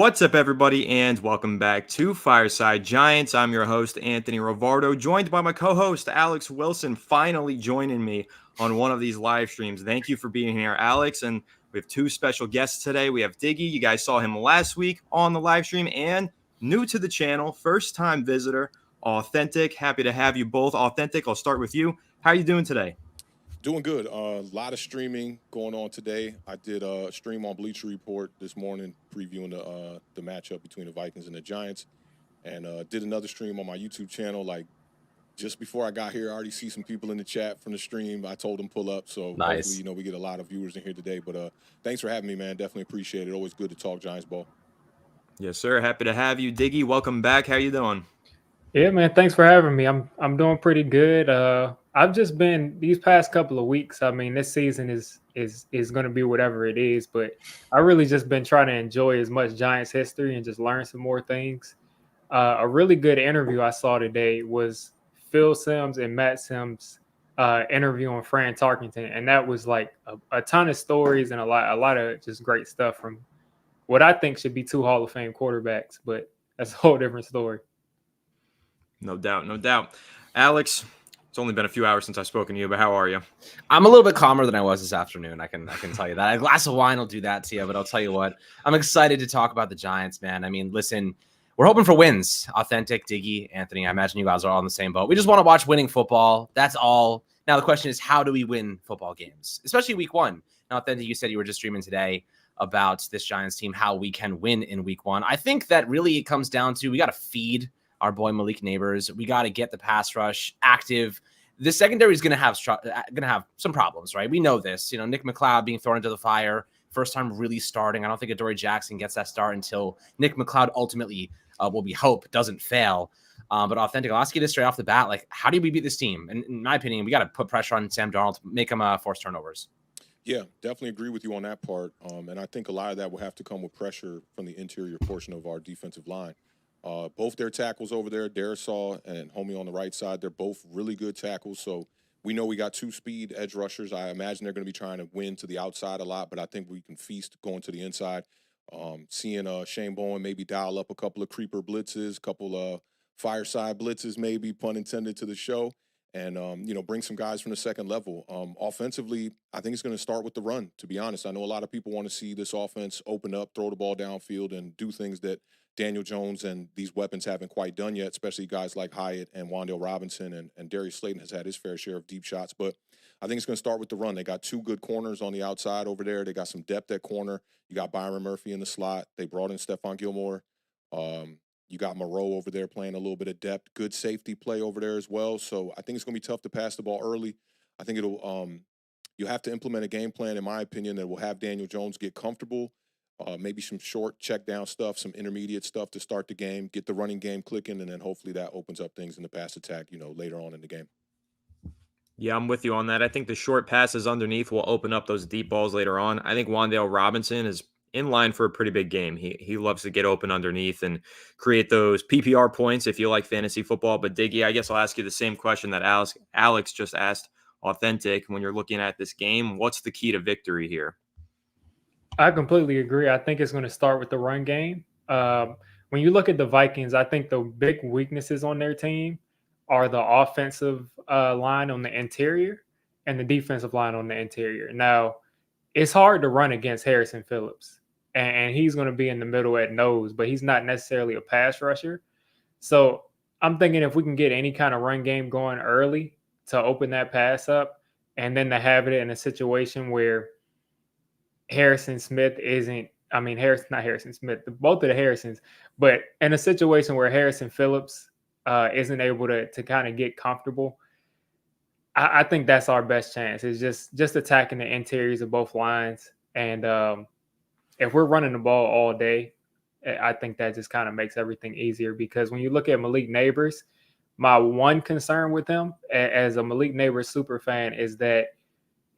What's up, everybody, and welcome back to Fireside Giants. I'm your host, Anthony Rovardo, joined by my co-host, Alex Wilson, finally joining me on one of these live streams. Thank you for being here, Alex. And we have two special guests today. We have Digge. You guys saw him last week on the live stream, and new to the channel, first-time visitor, Awthentik. Happy to have you both. Awthentik, I'll start with you. How are you doing today? Doing good. A lot of streaming going on today. I did a stream on Bleacher Report this morning, previewing the matchup between the Vikings and the Giants, and did another stream on my YouTube channel. Like just before I got here, I already see some people in the chat from the stream. I told them pull up, so Nice. Hopefully, we get a lot of viewers in here today. But thanks for having me, man. Definitely appreciate it. Always good to talk Giants ball. Yes, sir. Happy to have you, Digge. Welcome back. How you doing? Yeah, man. Thanks for having me. I'm doing pretty good. I've just been these past couple of weeks. I mean, this season is going to be whatever it is, but I really just been trying to enjoy as much Giants history and just learn some more things. A really good interview I saw today was Phil Simms and Matt Simms interview on Fran Tarkenton, and that was like a ton of stories and a lot of just great stuff from what I think should be two Hall of Fame quarterbacks, but that's a whole different story. No doubt, no doubt. Alex, it's only been a few hours since I've spoken to you, but how are you? I'm a little bit calmer than I was this afternoon. I can tell you that. A glass of wine will do that to you, but I'll tell you what, I'm excited to talk about the Giants, man. I mean, listen, we're hoping for wins. Awthentik, Digge, Anthony, I imagine you guys are all in the same boat. We just want to watch winning football. That's all. Now the question is, how do we win football games, especially week one? Now, Awthentik, you said you were just streaming today about this Giants team, how we can win in week one. I think that really it comes down to we got to feed our boy Malik Neighbors. We got to get the pass rush active. The secondary is going to have some problems, right? We know this. Nick McLeod being thrown into the fire, first time really starting. I don't think Adoree Jackson gets that start until Nick McLeod ultimately, we hope, doesn't fail. But Awthentik, I'll ask you this straight off the bat. Like, how do we beat this team? And in my opinion, we got to put pressure on Sam Darnold to make him force turnovers. Yeah, definitely agree with you on that part. And I think a lot of that will have to come with pressure from the interior portion of our defensive line. Both their tackles over there, Darisaw and Homie on the right side, they're both really good tackles. So we know we got two speed edge rushers. I imagine they're going to be trying to win to the outside a lot, but I think we can feast going to the inside. Seeing Shane Bowen maybe dial up a couple of creeper blitzes, a couple of fireside blitzes, maybe, pun intended, to the show. And, bring some guys from the second level. Offensively, I think it's going to start with the run, to be honest. I know a lot of people want to see this offense open up, throw the ball downfield, and do things that Daniel Jones and these weapons haven't quite done yet, especially guys like Hyatt and Wan'Dale Robinson, and Darius Slayton has had his fair share of deep shots. But I think it's going to start with the run. They got two good corners on the outside over there. They got some depth at corner. You got Byron Murphy in the slot. They brought in Stephon Gilmore. You got Moreau over there playing a little bit of depth. Good safety play over there as well. So I think it's going to be tough to pass the ball early. I think you have to implement a game plan, in my opinion, that will have Daniel Jones get comfortable. Maybe some short check down stuff, some intermediate stuff to start the game, get the running game clicking, and then hopefully that opens up things in the pass attack, later on in the game. Yeah, I'm with you on that. I think the short passes underneath will open up those deep balls later on. I think Wan'Dale Robinson is in line for a pretty big game. He loves to get open underneath and create those PPR points if you like fantasy football. But Digge, I guess I'll ask you the same question that Alex just asked Awthentik. When you're looking at this game, what's the key to victory here? I completely agree. I think it's going to start with the run game. When you look at the Vikings, I think the big weaknesses on their team are the offensive line on the interior and the defensive line on the interior. Now, it's hard to run against Harrison Phillips, and he's going to be in the middle at nose, but he's not necessarily a pass rusher. So I'm thinking if we can get any kind of run game going early to open that pass up, and then to have it in a situation where Harrison Smith not Harrison Smith, both of the Harrisons, but in a situation where Harrison Phillips isn't able to kind of get comfortable, I think that's our best chance. Is just attacking the interiors of both lines. And if we're running the ball all day, I think that just kind of makes everything easier, because when you look at Malik Neighbors, my one concern with him as a Malik Neighbors super fan is that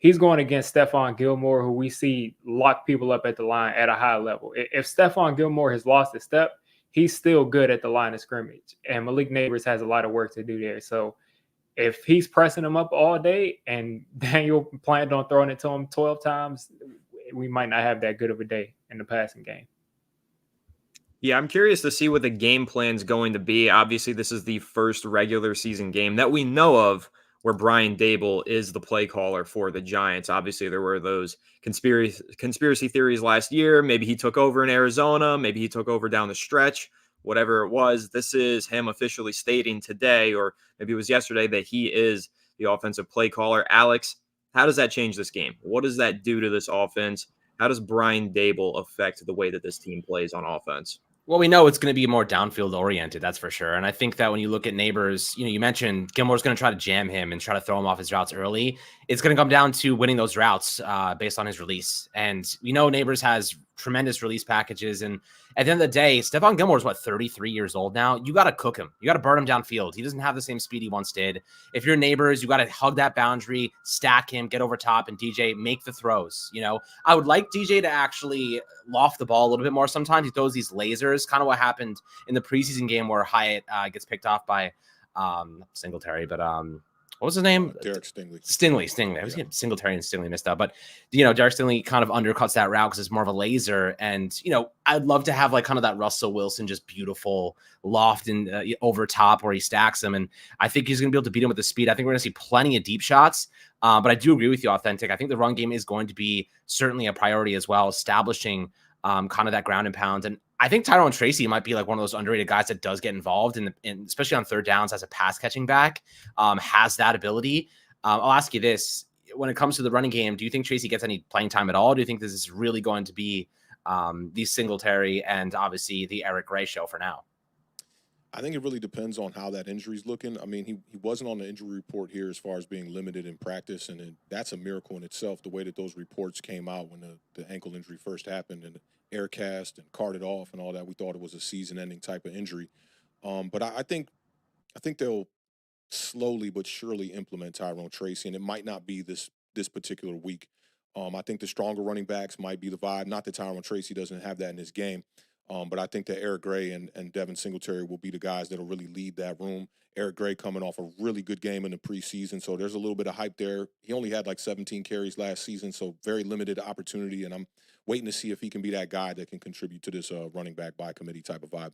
he's going against Stephon Gilmore, who we see lock people up at the line at a high level. If Stephon Gilmore has lost a step, he's still good at the line of scrimmage. And Malik Neighbors has a lot of work to do there. So if he's pressing him up all day and Daniel planned on throwing it to him 12 times, we might not have that good of a day in the passing game. Yeah, I'm curious to see what the game plan's going to be. Obviously, this is the first regular season game that we know of where Brian Dable is the play caller for the Giants. Obviously, there were those conspiracy theories last year. Maybe he took over in Arizona. Maybe he took over down the stretch. Whatever it was, this is him officially stating today, or maybe it was yesterday, that he is the offensive play caller. Alex, how does that change this game? What does that do to this offense? How does Brian Dable affect the way that this team plays on offense? Well, we know it's going to be more downfield oriented, that's for sure. And I think that when you look at Neighbors, you mentioned Gilmore's going to try to jam him and try to throw him off his routes early. It's going to come down to winning those routes based on his release. And we know Neighbors has tremendous release packages. And at the end of the day, Stephon Gilmore's 33 years old now. You got to cook him. You got to burn him downfield. He doesn't have the same speed he once did. If you're Neighbors, you got to hug that boundary, stack him, get over top, and DJ make the throws. I would like DJ to actually loft the ball a little bit more. Sometimes he throws these lasers, kind of what happened in the preseason game where Hyatt gets picked off by Singletary, but what was his name? Derek Stingley. Stingley. I was getting Singletary and Stingley missed up, but Derek Stingley kind of undercuts that route because it's more of a laser. And I'd love to have kind of that Russell Wilson, just beautiful loft and over top where he stacks them. And I think he's going to be able to beat him with the speed. I think we're going to see plenty of deep shots. But I do agree with you, Awthentik. I think the run game is going to be certainly a priority as well, establishing kind of that ground and pound. And I think Tyrone Tracy might be one of those underrated guys that does get involved in especially on third downs as a pass catching back, has that ability. I'll ask you this. When it comes to the running game, do you think Tracy gets any playing time at all? Do you think this is really going to be the Singletary and obviously the Eric Gray show for now? I think it really depends on how that injury's looking. I mean, he wasn't on the injury report here as far as being limited in practice, and that's a miracle in itself, the way that those reports came out when the ankle injury first happened and air cast and carted off and all that. We thought it was a season-ending type of injury. But I think they'll slowly but surely implement Tyrone Tracy, and it might not be this particular week. I think the stronger running backs might be the vibe. Not that Tyrone Tracy doesn't have that in his game. But I think that Eric Gray and Devin Singletary will be the guys that will really lead that room. Eric Gray coming off a really good game in the preseason, so there's a little bit of hype there. He only had 17 carries last season, so very limited opportunity, and I'm waiting to see if he can be that guy that can contribute to this running back by committee type of vibe.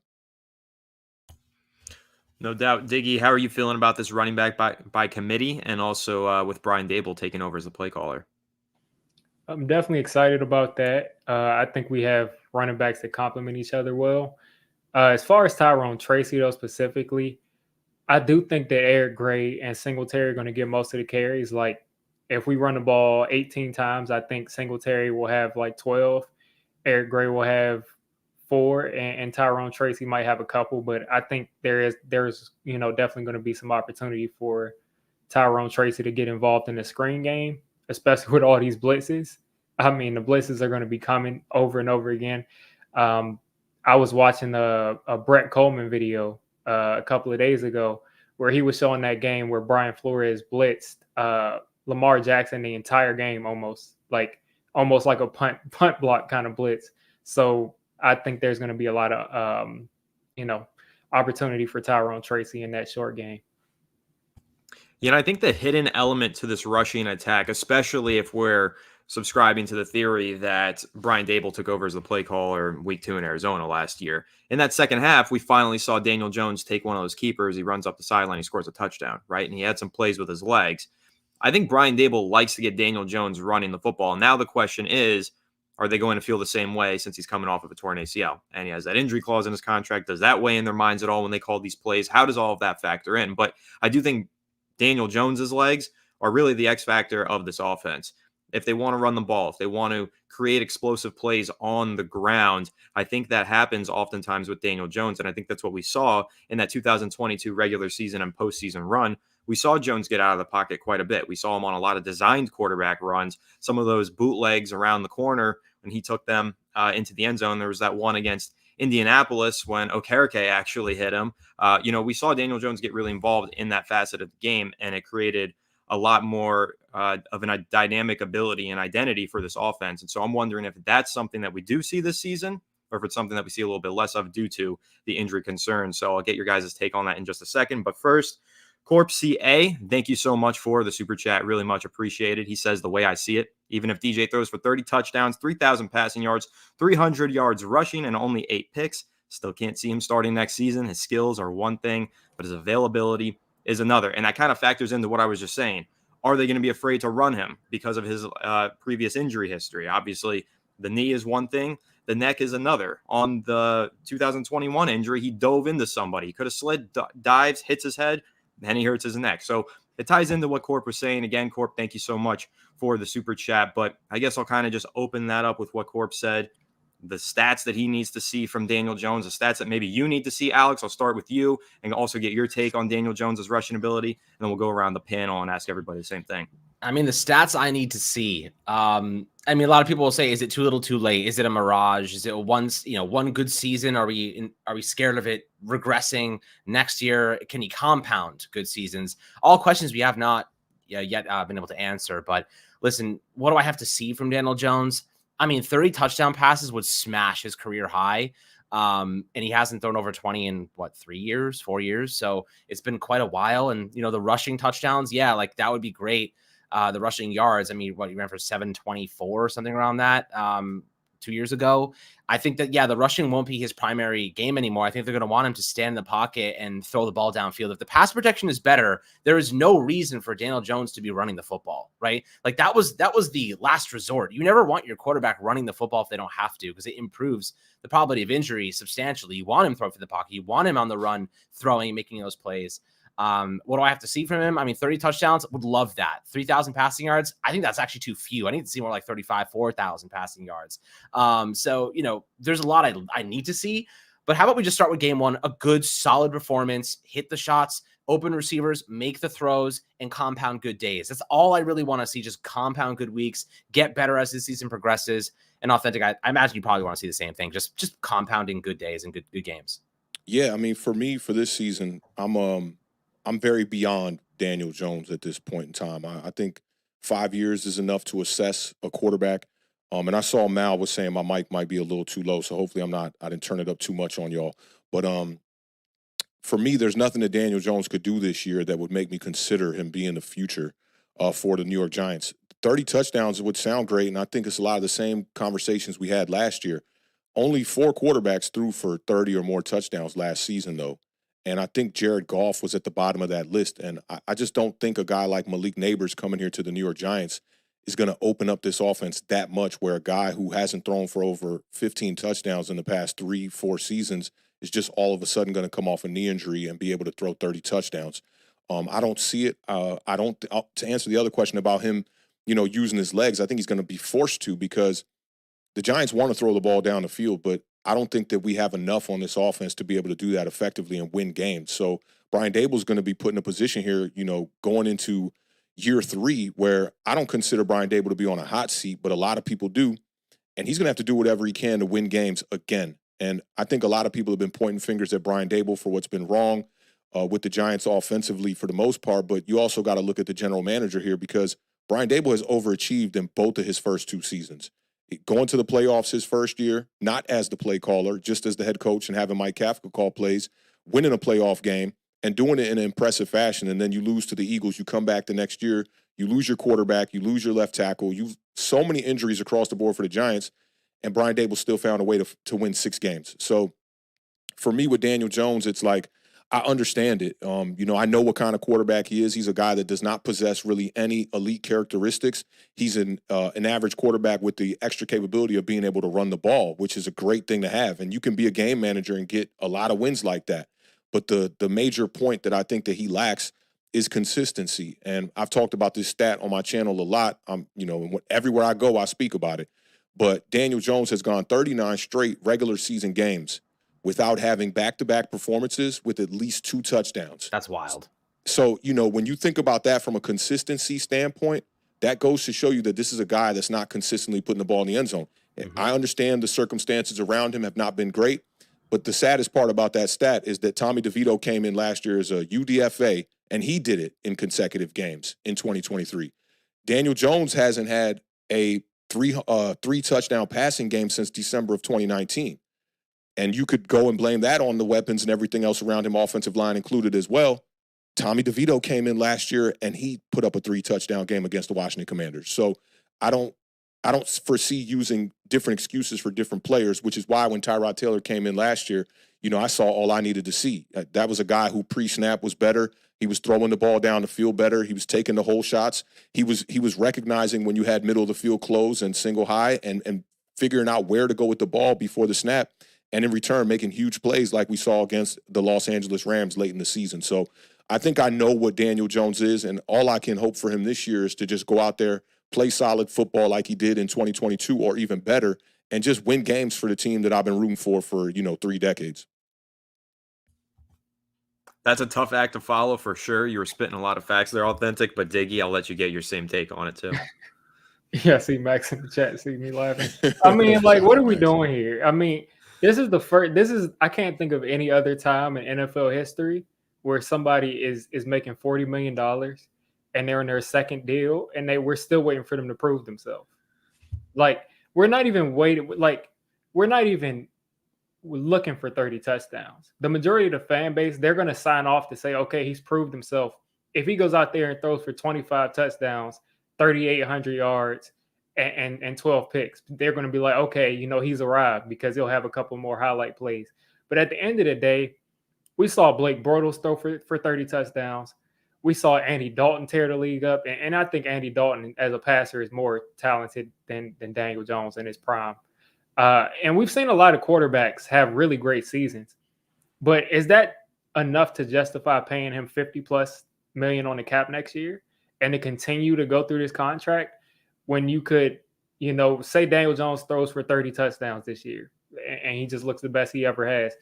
No doubt. Diggy, how are you feeling about this running back by committee and also with Brian Dable taking over as the play caller? I'm definitely excited about that. I think we have running backs that complement each other well. As far as Tyrone Tracy, though, specifically, I do think that Eric Gray and Singletary are going to get most of the carries. If we run the ball 18 times, I think Singletary will have 12. Eric Gray will have 4, and Tyrone Tracy might have a couple. But I think there's definitely going to be some opportunity for Tyrone Tracy to get involved in the screen game, especially with all these blitzes. I mean, the blitzes are going to be coming over and over again. I was watching a Brett Coleman video a couple of days ago where he was showing that game where Brian Flores blitzed Lamar Jackson the entire game, almost like a punt block kind of blitz. So I think there's going to be a lot of opportunity for Tyrone Tracy in that short game. I think the hidden element to this rushing attack, especially if we're subscribing to the theory that Brian Dable took over as the play caller week 2 in Arizona last year. In that second half, we finally saw Daniel Jones take one of those keepers. He runs up the sideline, he scores a touchdown, right? And he had some plays with his legs. I think Brian Dable likes to get Daniel Jones running the football. And now the question is, are they going to feel the same way since he's coming off of a torn ACL? And he has that injury clause in his contract. Does that weigh in their minds at all when they call these plays? How does all of that factor in? But I do think Daniel Jones's legs are really the X factor of this offense. If they want to run the ball, if they want to create explosive plays on the ground, I think that happens oftentimes with Daniel Jones. And I think that's what we saw in that 2022 regular season and postseason run. We saw Jones get out of the pocket quite a bit. We saw him on a lot of designed quarterback runs, some of those bootlegs around the corner when he took them into the end zone. There was that one against Indianapolis when Okereke actually hit him. We saw Daniel Jones get really involved in that facet of the game, and it created a lot more of a dynamic ability and identity for this offense. And so I'm wondering if that's something that we do see this season, or if it's something that we see a little bit less of due to the injury concerns. So I'll get your guys' take on that in just a second. But first, Corp CA, thank you so much for the super chat. Really much appreciated. He says, the way I see it, even if DJ throws for 30 touchdowns, 3,000 passing yards, 300 yards rushing, and only 8 picks, Still can't see him starting next season. His skills are one thing, but his availability is another. And that kind of factors into what I was just saying. Are they going to be afraid to run him because of his previous injury history? Obviously, the knee is one thing. The neck is another. On the 2021 injury, he dove into somebody. He could have slid, dives, hits his head, then he hurts his neck. So it ties into what Corp was saying. Again, Corp, thank you so much for the super chat. But I guess I'll kind of just open that up with what Corp said. The stats that he needs to see from Daniel Jones, the stats that maybe you need to see, Alex. I'll start with you and also get your take on Daniel Jones's rushing ability. And then we'll go around the panel and ask everybody the same thing. I mean, the stats I need to see. I mean, a lot of people will say, is it too little too late? Is it a mirage? Is it one good season? Are we scared of it regressing next year? Can he compound good seasons? All questions we have not yet been able to answer. But listen, what do I have to see from Daniel Jones? I mean, 30 touchdown passes would smash his career high. And he hasn't thrown over 20 in 4 years. So it's been quite a while. And, the rushing touchdowns, yeah, like that would be great. The rushing yards, I mean, he ran for 724 or something around that 2 years ago. I think that, the rushing won't be his primary game anymore. I think they're going to want him to stand in the pocket and throw the ball downfield. If the pass protection is better, there is no reason for Daniel Jones to be running the football, right? Like that was the last resort. You never want your quarterback running the football if they don't have to, because it improves the probability of injury substantially. You want him throwing for the pocket. You want him on the run, throwing, making those plays. What do I have to see from him? I mean, 30 touchdowns, would love that. 3,000 passing yards, I think that's actually too few. I need to see more like 35, 4,000 passing yards. So, there's a lot I need to see. But how about we just start with game one? A good, solid performance, hit the shots, open receivers, make the throws, and compound good days. That's all I really want to see, just compound good weeks, get better as the season progresses. And Authentik, I imagine you probably want to see the same thing, just compounding good days and good games. Yeah, I mean, for me, for this season, I'm very beyond Daniel Jones at this point in time. I think 5 years is enough to assess a quarterback. And I saw Mal was saying my mic might be a little too low, so hopefully I didn't turn it up too much on y'all. But for me, there's nothing that Daniel Jones could do this year that would make me consider him being the future for the New York Giants. 30 touchdowns would sound great, and I think it's a lot of the same conversations we had last year. Only 4 quarterbacks threw for 30 or more touchdowns last season, though. And I think Jared Goff was at the bottom of that list. And I just don't think a guy like Malik Neighbors coming here to the New York Giants is going to open up this offense that much, where a guy who hasn't thrown for over 15 touchdowns in the past 3-4 seasons is just all of a sudden going to come off a knee injury and be able to throw 30 touchdowns. I don't see it. To answer the other question about him, using his legs, I think he's going to be forced to, because the Giants want to throw the ball down the field, but I don't think that we have enough on this offense to be able to do that effectively and win games. So Brian Daboll's going to be put in a position here, going into year 3, where I don't consider Brian Daboll to be on a hot seat, but a lot of people do. And he's going to have to do whatever he can to win games again. And I think a lot of people have been pointing fingers at Brian Daboll for what's been wrong with the Giants offensively for the most part. But you also got to look at the general manager here, because Brian Daboll has overachieved in both of his first 2 seasons. Going to the playoffs his first year, not as the play caller, just as the head coach and having Mike Kafka call plays, winning a playoff game and doing it in an impressive fashion. And then you lose to the Eagles. You come back the next year, you lose your quarterback, you lose your left tackle. So many injuries across the board for the Giants, and Brian Daboll still found a way to win 6 games. So for me with Daniel Jones, it's like, I understand it. I know what kind of quarterback he is. He's a guy that does not possess really any elite characteristics. He's an average quarterback with the extra capability of being able to run the ball, which is a great thing to have. And you can be a game manager and get a lot of wins like that. But the major point that I think that he lacks is consistency. And I've talked about this stat on my channel a lot. Everywhere I go, I speak about it. But Daniel Jones has gone 39 straight regular season games without having back-to-back performances with at least 2 touchdowns. That's wild. So, when you think about that from a consistency standpoint, that goes to show you that this is a guy that's not consistently putting the ball in the end zone. Mm-hmm. I understand the circumstances around him have not been great, but the saddest part about that stat is that Tommy DeVito came in last year as a UDFA, and he did it in consecutive games in 2023. Daniel Jones hasn't had a 3 touchdown passing game since December of 2019. And you could go and blame that on the weapons and everything else around him, offensive line included as well. Tommy DeVito came in last year, and he put up a 3 touchdown game against the Washington Commanders. So I don't I don't foresee using different excuses for different players, which is why when Tyrod Taylor came in last year, I saw all I needed to see. That was a guy who pre-snap was better. He was throwing the ball down the field better. He was taking the whole shots. He was recognizing when you had middle of the field close and single high and figuring out where to go with the ball before the snap. And in return, making huge plays like we saw against the Los Angeles Rams late in the season. So I think I know what Daniel Jones is, and all I can hope for him this year is to just go out there, play solid football like he did in 2022 or even better, and just win games for the team that I've been rooting for 3 decades. That's a tough act to follow for sure. You were spitting a lot of facts there, Authentic, but Diggy, I'll let you get your same take on it too. Yeah, see Max in the chat, see me laughing. I mean, like, what are we doing here? I mean, this is the first. I can't think of any other time in NFL history where somebody is making $40 million and they're in their second deal and we're still waiting for them to prove themselves. Like, we're not even looking for 30 touchdowns. The majority of the fan base, they're going to sign off to say, okay, he's proved himself. If he goes out there and throws for 25 touchdowns, 3,800 yards, and 12 picks, they're going to be like, okay, he's arrived because he'll have a couple more highlight plays. But at the end of the day, we saw Blake Bortles throw for 30 touchdowns. We saw Andy Dalton tear the league up. And I think Andy Dalton as a passer is more talented than Daniel Jones in his prime. And we've seen a lot of quarterbacks have really great seasons. But is that enough to justify paying him $50+ million on the cap next year and to continue to go through this contract when you could, say Daniel Jones throws for 30 touchdowns this year and he just looks the best he ever has?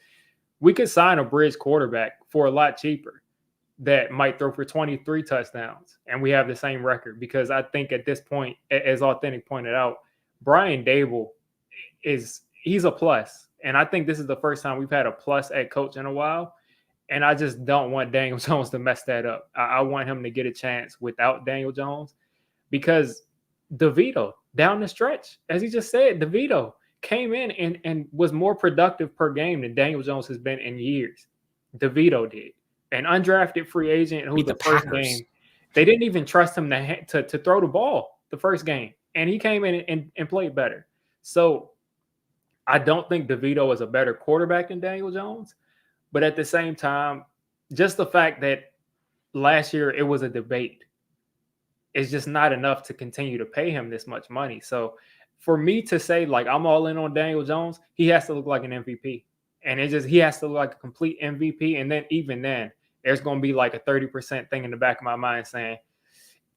We could sign a bridge quarterback for a lot cheaper that might throw for 23 touchdowns and we have the same record, because I think at this point, as Authentic pointed out, Brian Dable he's a plus. And I think this is the first time we've had a plus at coach in a while. And I just don't want Daniel Jones to mess that up. I want him to get a chance without Daniel Jones, because DeVito down the stretch, as he just said, DeVito came in and was more productive per game than Daniel Jones has been in years. DeVito did. An undrafted free agent who the first game, they didn't even trust him to throw the ball the first game. And he came in and played better. So I don't think DeVito is a better quarterback than Daniel Jones. But at the same time, just the fact that last year it was a debate is just not enough to continue to pay him this much money. So for me to say, like, I'm all in on Daniel Jones, he has to look like an MVP. And he has to look like a complete MVP. And then even then, there's going to be like a 30% thing in the back of my mind saying,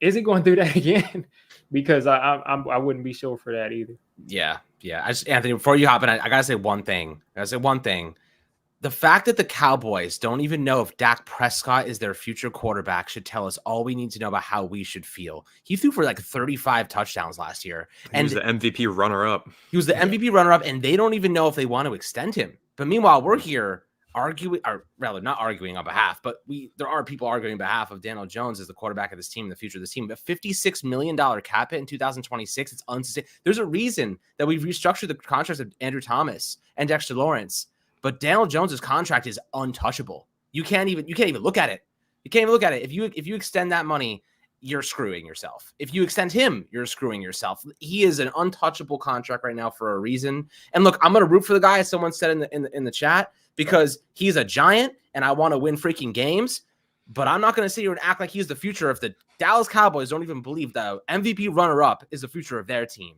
is he going to do that again? Because I wouldn't be sure for that either. Yeah. Anthony, before you hop in, I got to say one thing. The fact that the Cowboys don't even know if Dak Prescott is their future quarterback should tell us all we need to know about how we should feel. He threw for like 35 touchdowns last year. He was the MVP runner-up. And they don't even know if they want to extend him. But meanwhile, we're here arguing, or rather not arguing on behalf, but there are people arguing on behalf of Daniel Jones as the quarterback of this team, the future of this team. A $56 million cap hit in 2026, it's unsustainable. There's a reason that we've restructured the contracts of Andrew Thomas and Dexter Lawrence. But Daniel Jones's contract is untouchable. You can't even look at it. If you extend that money, you're screwing yourself. If you extend him, you're screwing yourself. He is an untouchable contract right now for a reason. And look, I'm gonna root for the guy, as someone said in the chat, because he's a Giant and I want to win freaking games. But I'm not gonna sit here and act like he's the future of the Dallas Cowboys. Don't even believe the MVP runner-up is the future of their team.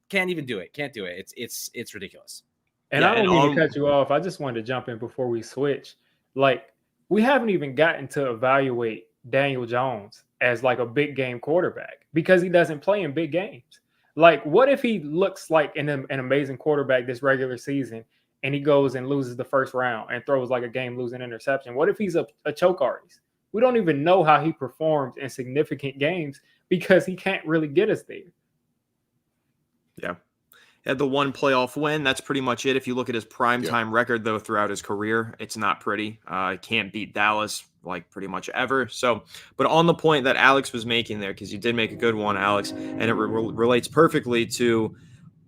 Can't even do it. Can't do it. It's ridiculous. And I don't mean to cut you off. I just wanted to jump in before we switch. Like, we haven't even gotten to evaluate Daniel Jones as like a big game quarterback because he doesn't play in big games. Like, what if he looks like an amazing quarterback this regular season and he goes and loses the first round and throws like a game-losing interception? What if he's a choke artist? We don't even know how he performs in significant games because he can't really get us there. Yeah. Had the one playoff win. That's pretty much it. If you look at his primetime record, though, throughout his career, it's not pretty. Can't beat Dallas like pretty much ever. So, but on the point that Alex was making there, because you did make a good one, Alex, and it relates perfectly to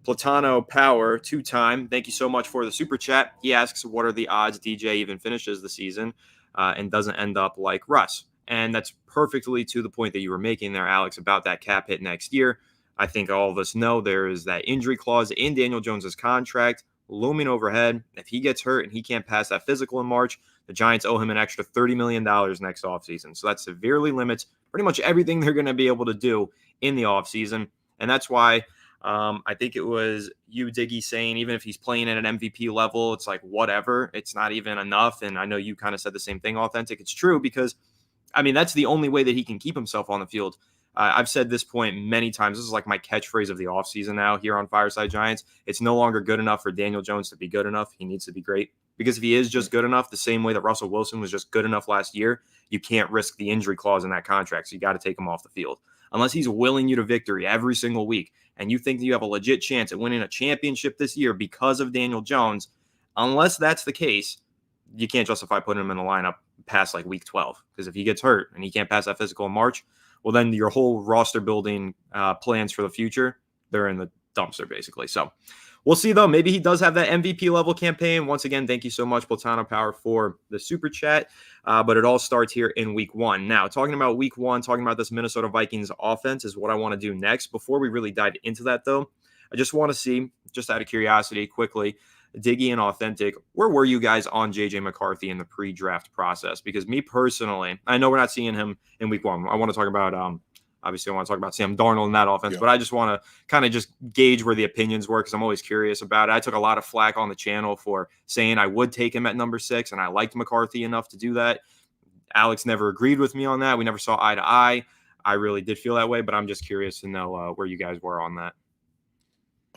Platano Power, 2-time. Thank you so much for the super chat. He asks, what are the odds DJ even finishes the season and doesn't end up like Russ? And that's perfectly to the point that you were making there, Alex, about that cap hit next year. I think all of us know there is that injury clause in Daniel Jones's contract looming overhead. If he gets hurt and he can't pass that physical in March, the Giants owe him an extra $30 million next offseason. So that severely limits pretty much everything they're going to be able to do in the offseason. And that's why I think it was you, Diggy, saying even if he's playing at an MVP level, it's like whatever. It's not even enough. And I know you kind of said the same thing, Awthentik. It's true because, I mean, that's the only way that he can keep himself on the field. I've said this point many times. This is like my catchphrase of the offseason now here on Fireside Giants. It's no longer good enough for Daniel Jones to be good enough. He needs to be great. Because if he is just good enough, the same way that Russell Wilson was just good enough last year, you can't risk the injury clause in that contract. So you got to take him off the field. Unless he's willing you to victory every single week and you think that you have a legit chance at winning a championship this year because of Daniel Jones, unless that's the case, you can't justify putting him in the lineup past like week 12. Because if he gets hurt and he can't pass that physical in March, well, then your whole roster building plans for the future, they're in the dumpster, basically. So we'll see, though. Maybe he does have that MVP level campaign. Once again, thank you so much, Platano Power, for the super chat. But it all starts here in week 1. Now, talking about week 1, talking about this Minnesota Vikings offense is what I want to do next. Before we really dive into that, though, I just want to see, just out of curiosity, quickly, Diggy and Awthentik, where were you guys on J.J. McCarthy in the pre-draft process? Because me personally, I know we're not seeing him in week 1. I want to talk about, obviously I want to talk about Sam Darnold in that offense, but I just want to kind of just gauge where the opinions were because I'm always curious about it. I took a lot of flack on the channel for saying I would take him at number 6, and I liked McCarthy enough to do that. Alex never agreed with me on that. We never saw eye to eye. I really did feel that way, but I'm just curious to know where you guys were on that.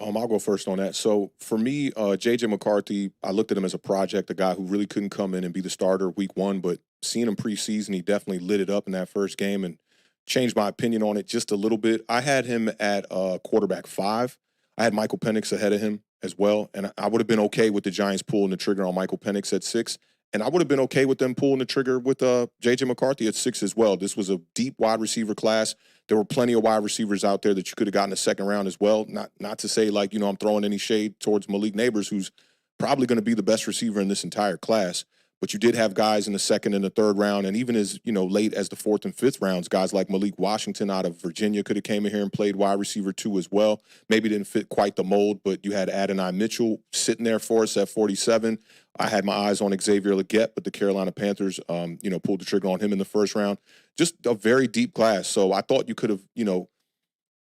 I'll go first on that. So for me, J.J. McCarthy, I looked at him as a project, a guy who really couldn't come in and be the starter week 1, but seeing him preseason, he definitely lit it up in that first game and changed my opinion on it just a little bit. I had him at quarterback 5. I had Michael Penix ahead of him as well, and I would have been okay with the Giants pulling the trigger on Michael Penix at 6, and I would have been okay with them pulling the trigger with J.J. McCarthy at 6 as well. This was a deep wide receiver class. There were plenty of wide receivers out there that you could have gotten a second round as well. Not to say like, I'm throwing any shade towards Malik Neighbors, who's probably going to be the best receiver in this entire class. But you did have guys in the second and the third round, and even as late as the 4th and 5th rounds, guys like Malik Washington out of Virginia could have came in here and played wide receiver 2 as well. Maybe didn't fit quite the mold, but you had Adonai Mitchell sitting there for us at 47. I had my eyes on Xavier Legette, but the Carolina Panthers, pulled the trigger on him in the first round. Just a very deep class. So I thought you could have,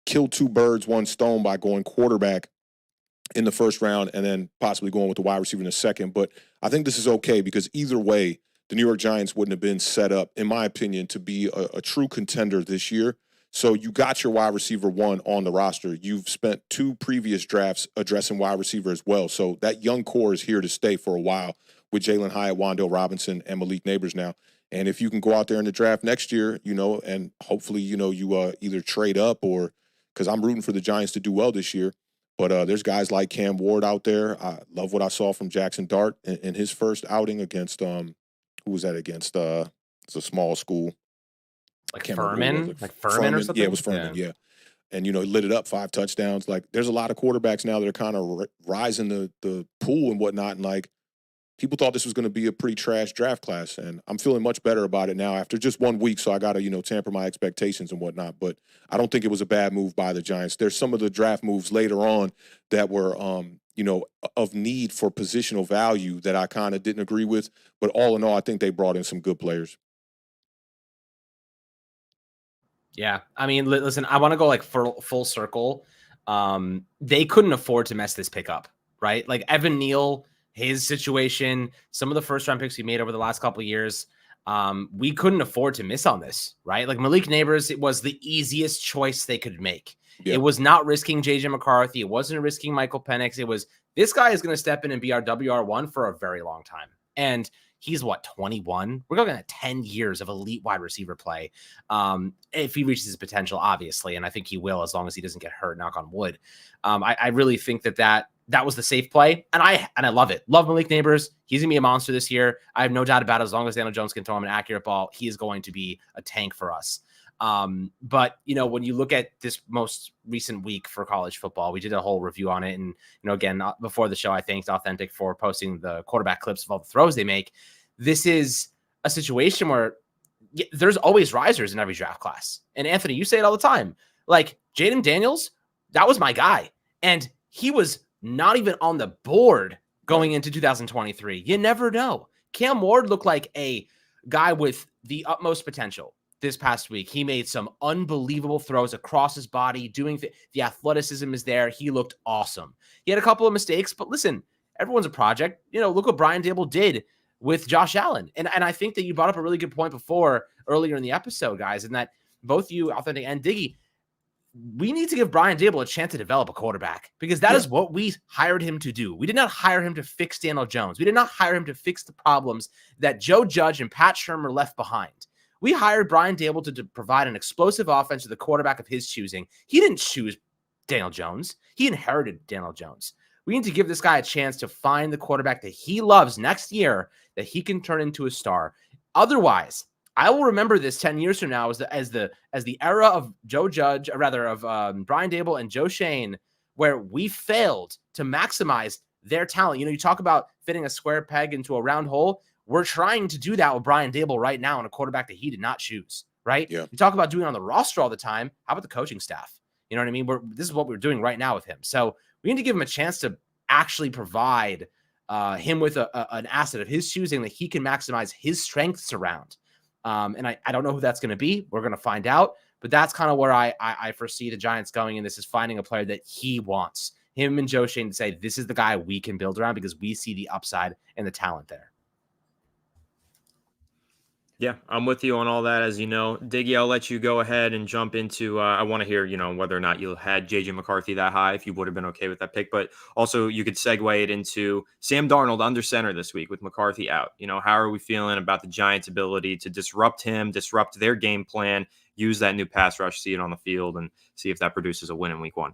killed 2 birds, 1 stone by going quarterback in the first round and then possibly going with the wide receiver in the second. But I think this is okay because either way, the New York Giants wouldn't have been set up, in my opinion, to be a true contender this year. So you got your wide receiver 1 on the roster. You've spent 2 previous drafts addressing wide receiver as well. So that young core is here to stay for a while with Jalen Hyatt, Wan'Dale Robinson, and Malik Neighbors now. And if you can go out there in the draft next year, and hopefully, you either trade up or because I'm rooting for the Giants to do well this year. But there's guys like Cam Ward out there. I love what I saw from Jackson Dart in his first outing against who was that against? It's a small school. Like Furman or something? Yeah, it was Furman, yeah. And, lit it up, 5 touchdowns. Like, there's a lot of quarterbacks now that are kind of rising the pool and whatnot. And, like, people thought this was going to be a pretty trash draft class. And I'm feeling much better about it now after just 1 week. So I got to, temper my expectations and whatnot. But I don't think it was a bad move by the Giants. There's some of the draft moves later on that were, of need for positional value that I kind of didn't agree with. But all in all, I think they brought in some good players. Yeah. I mean, listen, I want to go like full circle. They couldn't afford to mess this pick up, right? Like Evan Neal, his situation, some of the first round picks we made over the last couple of years, we couldn't afford to miss on this, right? Like Malik Neighbors, it was the easiest choice they could make. Yeah. It was not risking JJ McCarthy. It wasn't risking Michael Penix. It was, this guy is going to step in and be our WR1 for a very long time. And he's 21. We're looking at 10 years of elite wide receiver play. If he reaches his potential, obviously, and I think he will, as long as he doesn't get hurt, knock on wood. I really think that was the safe play. And I love it. Love Malik Neighbors. He's gonna be a monster this year. I have no doubt about it. As long as Daniel Jones can throw him an accurate ball, he is going to be a tank for us. But when you look at this most recent week for college football, we did a whole review on it. And, again, before the show, I thanked Awthentik for posting the quarterback clips of all the throws they make. This is a situation where there's always risers in every draft class. And Anthony, you say it all the time. Like Jaden Daniels that was my guy. And he was not even on the board going into 2023. You never know. Cam Ward looked like a guy with the utmost potential this past week. He made some unbelievable throws across his body, doing the athleticism is there. He looked awesome. He had a couple of mistakes, but listen, everyone's a project. Look what Brian Dable did with Josh Allen. And I think that you brought up a really good point earlier in the episode, guys, and that both you, Awthentik and Digge, we need to give Brian Dable a chance to develop a quarterback, because that is what we hired him to do. We did not hire him to fix Daniel Jones. We did not hire him to fix the problems that Joe Judge and Pat Shurmur left behind. We hired Brian Dable to provide an explosive offense to the quarterback of his choosing. He didn't choose Daniel Jones. He inherited Daniel Jones. We need to give this guy a chance to find the quarterback that he loves next year, that he can turn into a star. Otherwise, I will remember this 10 years from now as the era of Joe Judge, or rather of Brian Dable and Joe Shane, where we failed to maximize their talent. You talk about fitting a square peg into a round hole. We're trying to do that with Brian Dable right now on a quarterback that he did not choose, right? Yeah. You talk about doing it on the roster all the time. How about the coaching staff? You know what I mean? This is what we're doing right now with him. So we need to give him a chance to actually provide him with an asset of his choosing that he can maximize his strengths around. And I don't know who that's going to be. We're going to find out. But that's kind of where I foresee the Giants going. And this is finding a player that he wants. Him and Joe Shane to say, this is the guy we can build around, because we see the upside and the talent there. Yeah, I'm with you on all that. As you know, Diggy, I'll let you go ahead and jump into, I want to hear, whether or not you had JJ McCarthy that high, if you would have been okay with that pick, but also you could segue it into Sam Darnold under center this week with McCarthy out. How are we feeling about the Giants' ability to disrupt him, disrupt their game plan, use that new pass rush, see it on the field, and see if that produces a win in week 1?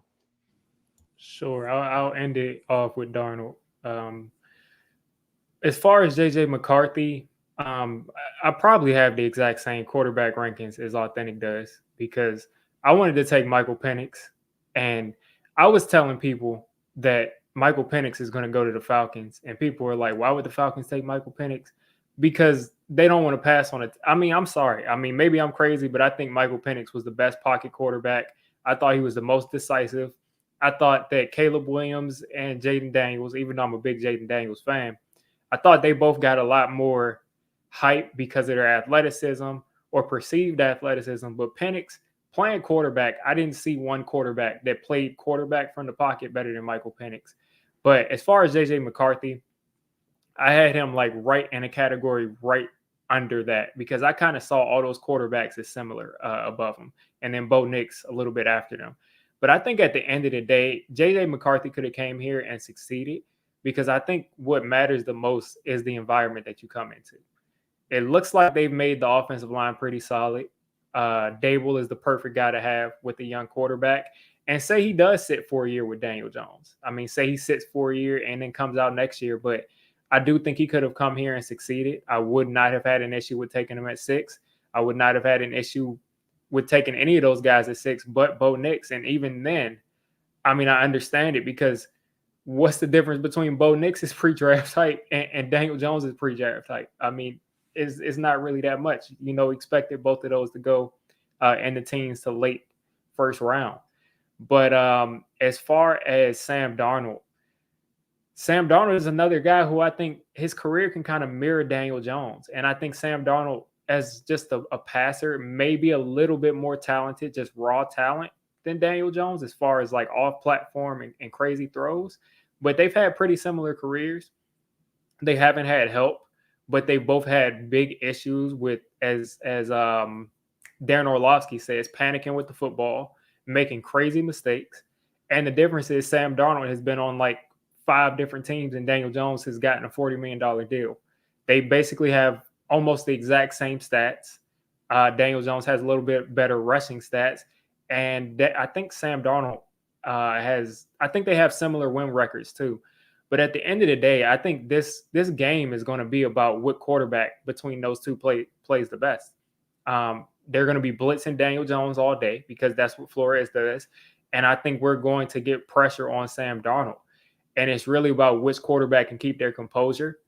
Sure. I'll end it off with Darnold. As far as JJ McCarthy, I probably have the exact same quarterback rankings as Awthentik does, because I wanted to take Michael Penix, and I was telling people that Michael Penix is going to go to the Falcons, and people were like, why would the Falcons take Michael Penix? Because they don't want to pass on it. I mean, I'm sorry. I mean, maybe I'm crazy, but I think Michael Penix was the best pocket quarterback. I thought he was the most decisive. I thought that Caleb Williams and Jaden Daniels, even though I'm a big Jaden Daniels fan, I thought they both got a lot more hype because of their athleticism or perceived athleticism. But Penix playing quarterback, I didn't see one quarterback that played quarterback from the pocket better than Michael Penix. But as far as JJ McCarthy, I had him like right in a category right under that, because I kind of saw all those quarterbacks as similar above him, and then Bo Nix a little bit after them. But I think at the end of the day, JJ McCarthy could have came here and succeeded, because I think what matters the most is the environment that you come into. It looks like they've made the offensive line pretty solid. Dable is the perfect guy to have with a young quarterback. And say he does sit for a year with Daniel Jones. I mean, say he sits for a year and then comes out next year. But I do think he could have come here and succeeded. I would not have had an issue with taking him at 6. I would not have had an issue with taking any of those guys at 6, but Bo Nix. And even then, I mean, I understand it, because what's the difference between Bo Nix's pre-draft type and Daniel Jones's pre-draft type? I mean, it's not really that much. Expected both of those to go in the teens to late first round. But as far as Sam Darnold is another guy who I think his career can kind of mirror Daniel Jones. And I think Sam Darnold, as just a passer, may be a little bit more talented, just raw talent, than Daniel Jones as far as like off-platform and crazy throws. But they've had pretty similar careers. They haven't had help, but they both had big issues with, as Darren Orlovsky says, panicking with the football, making crazy mistakes. And the difference is Sam Darnold has been on like 5 different teams, and Daniel Jones has gotten a $40 million deal. They basically have almost the exact same stats. Daniel Jones has a little bit better rushing stats. And I think Sam Darnold I think they have similar win records too. But at the end of the day, I think this game is going to be about what quarterback between those two plays the best. They're going to be blitzing Daniel Jones all day, because that's what Flores does. And I think we're going to get pressure on Sam Darnold. And it's really about which quarterback can keep their composure.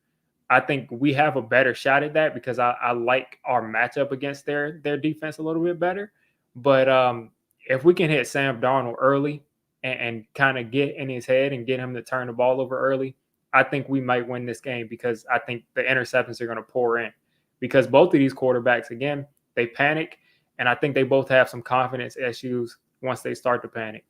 I think we have a better shot at that, because I like our matchup against their defense a little bit better. But if we can hit Sam Darnold early, and kind of get in his head and get him to turn the ball over early, I think we might win this game because I think the interceptions are going to pour in. Because both of these quarterbacks, again, they panic, and I think they both have some confidence issues once they start to panic.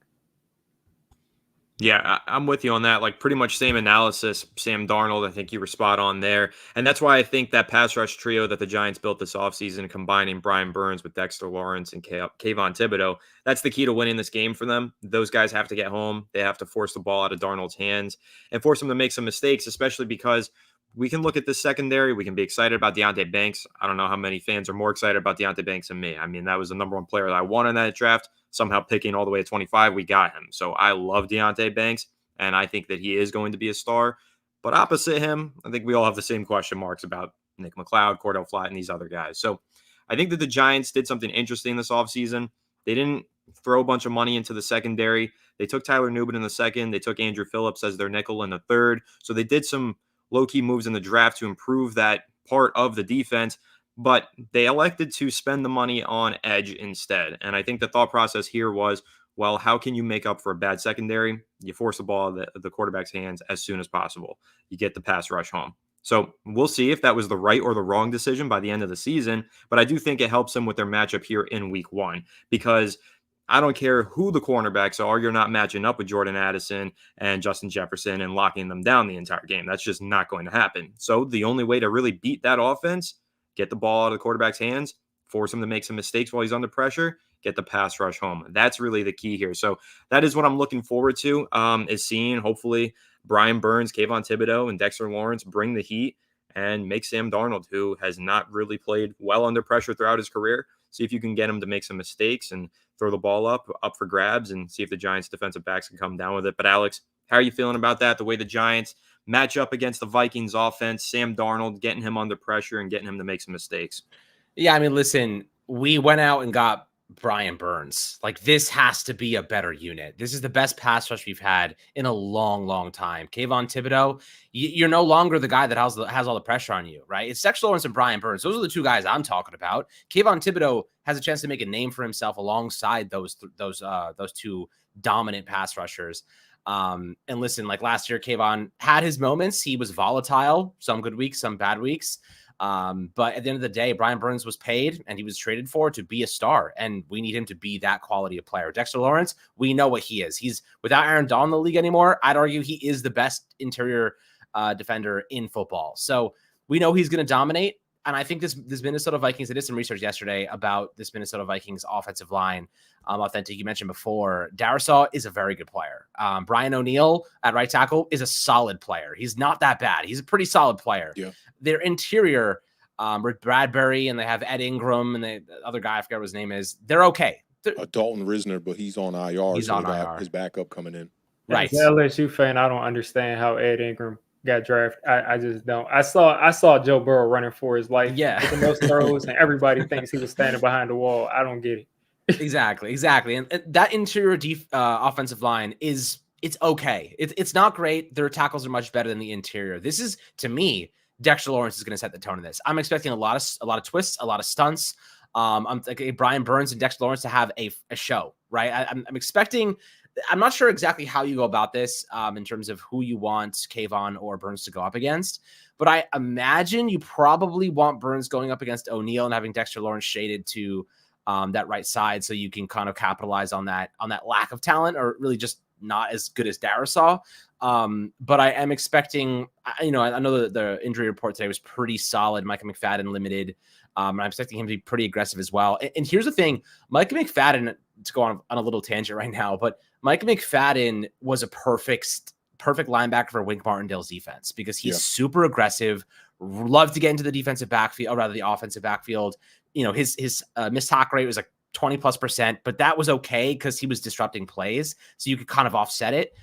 Yeah, I'm with you on that. Like pretty much same analysis. Sam Darnold, I think you were spot on there. And that's why I think that pass rush trio that the Giants built this offseason, combining Brian Burns with Dexter Lawrence and Kayvon Thibodeau, that's the key to winning this game for them. Those guys have to get home. They have to force the ball out of Darnold's hands and force him to make some mistakes, especially because we can look at this secondary. We can be excited about Deonte Banks. I don't know how many fans are more excited about Deonte Banks than me. I mean, that was the number one player that I wanted in that draft. Somehow picking all the way to 25, we got him. So I love Deonte Banks, and I think that he is going to be a star. But opposite him, I think we all have the same question marks about Nick McLeod, Cordell Flott, and these other guys. So I think that the Giants did something interesting this offseason. They didn't throw a bunch of money into the secondary. They took Tyler Nubin in the second. They took Andrew Phillips as their nickel in the third. So they did some low-key moves in the draft to improve that part of the defense, but they elected to spend the money on edge instead. And I think the thought process here was, well, how can you make up for a bad secondary? You force the ball out of the quarterback's hands as soon as possible. You get the pass rush home. So we'll see if that was the right or the wrong decision by the end of the season, but I do think it helps them with their matchup here in week 1 because I don't care who the cornerbacks are. You're not matching up with Jordan Addison and Justin Jefferson and locking them down the entire game. That's just not going to happen. So the only way to really beat that offense, get the ball out of the quarterback's hands, force him to make some mistakes while he's under pressure, get the pass rush home. That's really the key here. So that is what I'm looking forward to, is seeing hopefully Brian Burns, Kayvon Thibodeau, and Dexter Lawrence bring the heat and make Sam Darnold, who has not really played well under pressure throughout his career, see if you can get him to make some mistakes and throw the ball up for grabs and see if the Giants defensive backs can come down with it. But Alex, how are you feeling about that? The way the Giants match up against the Vikings offense, Sam Darnold getting him under pressure and getting him to make some mistakes. Yeah, I mean, listen, we went out and got Brian Burns. Like, this has to be a better unit. This is the best pass rush we've had in a long, long time. Kayvon Thibodeau, you're no longer the guy that has all the pressure on you, right? It's Dexter Lawrence and Brian Burns. Those are the two guys I'm talking about. Kayvon Thibodeau has a chance to make a name for himself alongside those two dominant pass rushers. And listen, like last year, Kayvon had his moments. He was volatile, some good weeks, some bad weeks. But at the end of the day, Brian Burns was paid and he was traded for to be a star. And we need him to be that quality of player. Dexter Lawrence, we know what he is. He's without Aaron Donald in the league anymore. I'd argue he is the best interior defender in football. So we know he's going to dominate. And I think this Minnesota Vikings, I did some research yesterday about this Minnesota Vikings offensive line. Awthentik, you mentioned before, Darisaw is a very good player. Brian O'Neill at right tackle is a solid player. He's not that bad. He's a pretty solid player. Yeah. Their interior, with Bradbury, and they have Ed Ingram and the other guy, I forget what his name is. They're okay. Dalton Risner, but he's on IR. He's on IR. His backup coming in. Right. As an LSU fan, I don't understand how Ed Ingram got drafted. I just don't. I saw Joe Burrow running for his life. Yeah. With the most throws, and everybody thinks he was standing behind the wall. I don't get it. Exactly. And that interior offensive line it's okay. It's not great. Their tackles are much better than the interior. This is, to me, Dexter Lawrence is going to set the tone in this. I'm expecting a lot of twists, a lot of stunts. I'm thinking Brian Burns and Dexter Lawrence to have a show, right? I'm expecting. I'm not sure exactly how you go about this in terms of who you want Kayvon or Burns to go up against, but I imagine you probably want Burns going up against O'Neill and having Dexter Lawrence shaded to that right side, so you can kind of capitalize on that lack of talent, or really just not as good as Darisaw. But I am expecting, I know the injury report today was pretty solid. Micah McFadden limited. And I'm expecting him to be pretty aggressive as well. And here's the thing, Micah McFadden, to go on a little tangent right now, but Micah McFadden was a perfect linebacker for Wink Martindale's defense because he's super aggressive, loved to get into the defensive backfield, or rather the offensive backfield. His missed tackle rate was like 20+%, but that was okay because he was disrupting plays, so you could kind of offset it.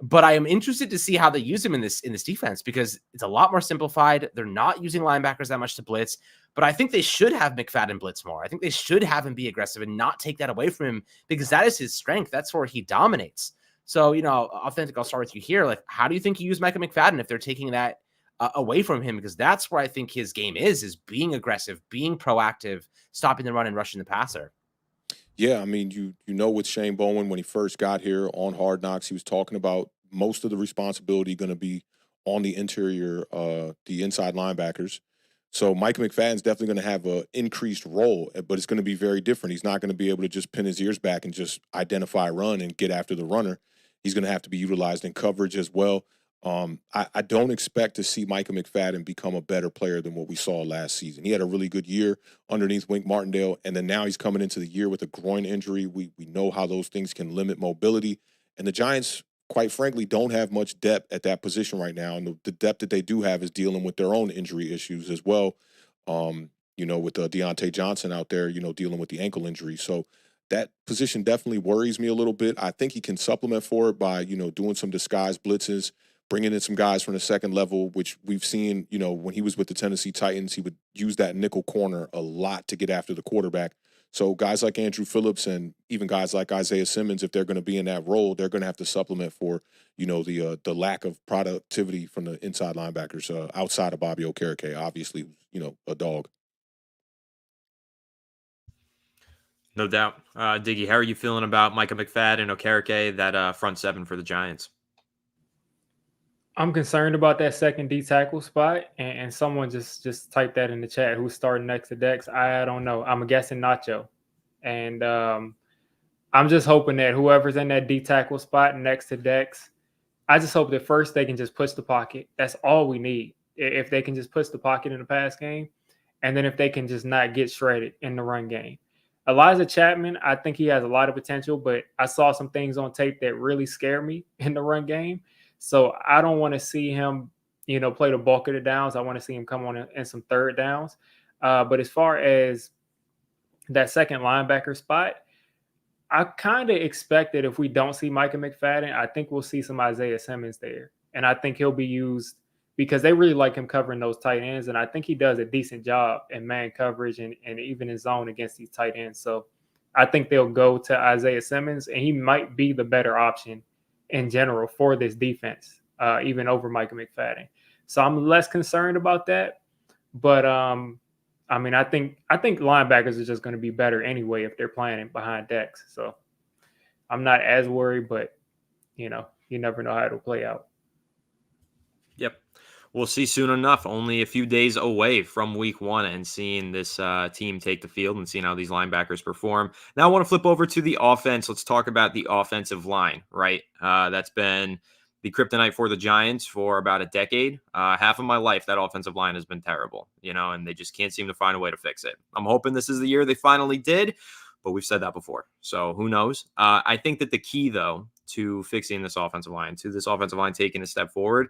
But I am interested to see how they use him in this defense because it's a lot more simplified. They're not using linebackers that much to blitz, but I think they should have McFadden blitz more. I think they should have him be aggressive and not take that away from him because that is his strength. That's where he dominates. So, Awthentik, I'll start with you here. Like, how do you think you use Micah McFadden if they're taking that away from him? Because that's where I think his game is being aggressive, being proactive, stopping the run and rushing the passer. Yeah, I mean, you know, with Shane Bowen when he first got here on Hard Knocks, he was talking about most of the responsibility going to be on the interior, the inside linebackers. So Mike McFadden's definitely going to have a increased role, but it's going to be very different. He's not going to be able to just pin his ears back and just identify run and get after the runner. He's going to have to be utilized in coverage as well. I don't expect to see Micah McFadden become a better player than what we saw last season. He had a really good year underneath Wink Martindale, and then now he's coming into the year with a groin injury. We know how those things can limit mobility, and the Giants, quite frankly, don't have much depth at that position right now, and the depth that they do have is dealing with their own injury issues as well. You know, with Deontay Johnson out there, you know, dealing with the ankle injury, so that position definitely worries me a little bit. I think he can supplement for it by, you know, doing some disguise blitzes, bringing in some guys from the second level, which we've seen, you know, when he was with the Tennessee Titans, he would use that nickel corner a lot to get after the quarterback. So guys like Andrew Phillips and even guys like Isaiah Simmons, if they're going to be in that role, they're going to have to supplement for, you know, the lack of productivity from the inside linebackers outside of Bobby Okereke, obviously, you know, a dog. No doubt. Diggy, how are you feeling about Micah McFadden, Okereke, that front seven for the Giants? I'm concerned about that second D tackle spot, and someone just typed that in the chat. Who's starting next to Dex? I don't know. I'm guessing Nacho, and I'm just hoping that whoever's in that D tackle spot next to Dex, I just hope that first they can just push the pocket. That's all we need. If they can just push the pocket in the pass game, and then if they can just not get shredded in the run game. Elijah Chapman, I think he has a lot of potential, but I saw some things on tape that really scare me in the run game. So I don't want to see him, you know, play the bulk of the downs. I want to see him come on in some third downs. But as far as that second linebacker spot, I kind of expect that if we don't see Micah McFadden, I think we'll see some Isaiah Simmons there. And I think he'll be used because they really like him covering those tight ends. And I think he does a decent job in man coverage and even in zone against these tight ends. So I think they'll go to Isaiah Simmons, and he might be the better option in general for this defense, even over Micah McFadden. So I'm less concerned about that. But I mean, I think linebackers are just going to be better anyway if they're playing behind Dex. So I'm not as worried, but you know, you never know how it'll play out. Yep. We'll see soon enough. Only a few days away from week one and seeing this team take the field and seeing how these linebackers perform. Now I want to flip over to the offense. Let's talk about the offensive line, right? That's been the kryptonite for the Giants for about a decade. Half of my life, that offensive line has been terrible, you know, and they just can't seem to find a way to fix it. I'm hoping this is the year they finally did, but we've said that before. So who knows? I think that the key, though, to fixing this offensive line, taking a step forward,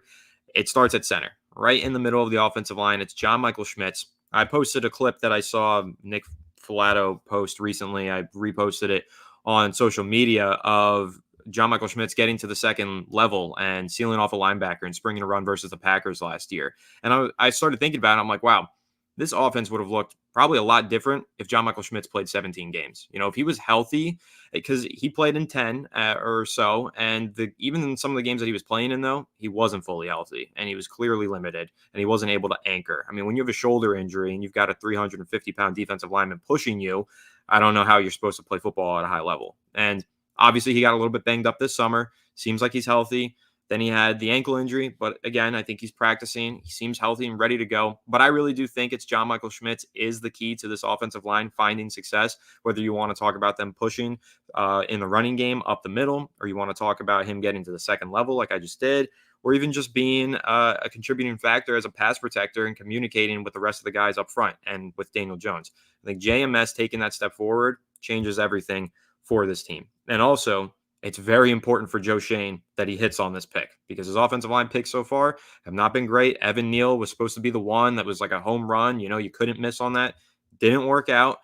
it starts at center, right in the middle of the offensive line. It's John Michael Schmitz. I posted a clip that I saw Nick Filato post recently. I reposted it on social media of John Michael Schmitz getting to the second level and sealing off a linebacker and springing a run versus the Packers last year. And I started thinking about it. I'm like, wow, this offense would have looked probably a lot different if John Michael Schmitz played 17 games. You know, if he was healthy, because he played in 10 or so, and even in some of the games that he was playing in, though, he wasn't fully healthy, and he was clearly limited, and he wasn't able to anchor. I mean, when you have a shoulder injury and you've got a 350-pound defensive lineman pushing you, I don't know how you're supposed to play football at a high level. And obviously, he got a little bit banged up this summer. Seems like he's healthy. Then he had the ankle injury, but again, I think he's practicing. He seems healthy and ready to go. But I really do think it's John Michael Schmitz is the key to this offensive line finding success, whether you want to talk about them pushing in the running game up the middle, or you want to talk about him getting to the second level like I just did, or even just being a contributing factor as a pass protector and communicating with the rest of the guys up front and with Daniel Jones. I think JMS taking that step forward changes everything for this team. And also, it's very important for Joe Shane that he hits on this pick because his offensive line picks so far have not been great. Evan Neal was supposed to be the one that was like a home run. You know, you couldn't miss on that. Didn't work out.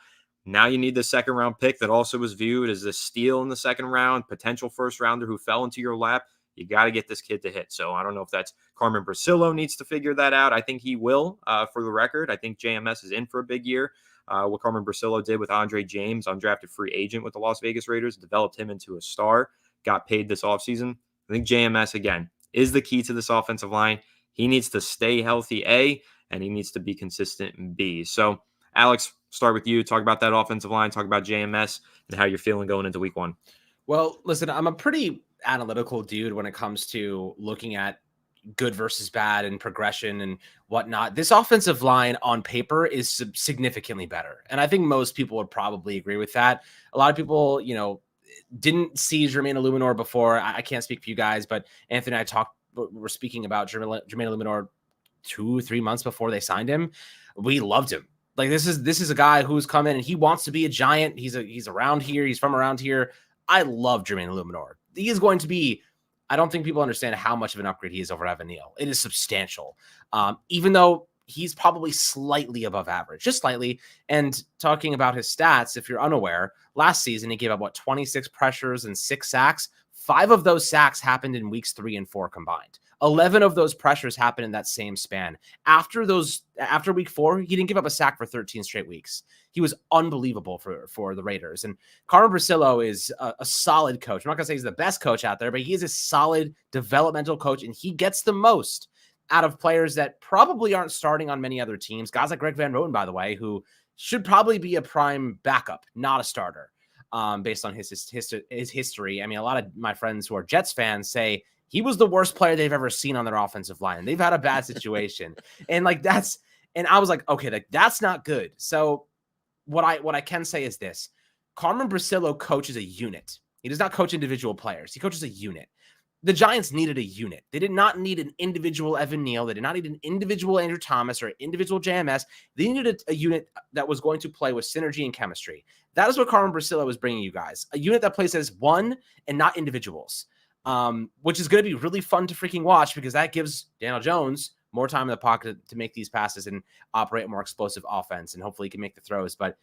Now you need the second round pick that also was viewed as a steal in the second round, potential first rounder who fell into your lap. You got to get this kid to hit. So I don't know if that's Carmen Brasillo needs to figure that out. I think he will, for the record. I think JMS is in for a big year. What Carmen Brasillo did with Andre James, undrafted free agent with the Las Vegas Raiders, developed him into a star, got paid this offseason. I think JMS, again, is the key to this offensive line. He needs to stay healthy, A, and he needs to be consistent, B. So, Alex, start with you. Talk about that offensive line. Talk about JMS and how you're feeling going into week 1. Well, listen, I'm a pretty analytical dude when it comes to looking at good versus bad and progression and whatnot. This offensive line on paper is significantly better. And I think most people would probably agree with that. A lot of people, didn't see Jermaine Illuminor before. I can't speak for you guys, but Anthony and I we're speaking about Jermaine Illuminor 2-3 months before they signed him. We loved him. Like this is a guy who's come in and he wants to be a Giant. He's around here. He's from around here. I love Jermaine Illuminor. He is going to be, I don't think people understand how much of an upgrade he is over Evan Neal. It is substantial. Even though he's probably slightly above average, just slightly. And talking about his stats, if you're unaware, last season he gave up 26 pressures and 6 sacks. 5 of those sacks happened in weeks 3 and 4 combined. 11 of those pressures happened in that same span. After week 4, he didn't give up a sack for 13 straight weeks. He was unbelievable for the Raiders. And Carmen Bracillo is a solid coach. I'm not going to say he's the best coach out there, but he is a solid developmental coach, and he gets the most out of players that probably aren't starting on many other teams. Guys like Greg Van Roten, by the way, who should probably be a prime backup, not a starter, based on his history. I mean, a lot of my friends who are Jets fans say he was the worst player they've ever seen on their offensive line. And they've had a bad situation. And I was like, okay, that's not good. So what I can say is this: Carmen Bracillo coaches a unit. He does not coach individual players. He coaches a unit. The Giants needed a unit. They did not need an individual Evan Neal. They did not need an individual Andrew Thomas or an individual JMS. They needed a unit that was going to play with synergy and chemistry. That is what Carmen Bracillo is bringing you guys. A unit that plays as one and not individuals, which is going to be really fun to freaking watch because that gives Daniel Jones more time in the pocket to make these passes and operate a more explosive offense, and hopefully he can make the throws. But,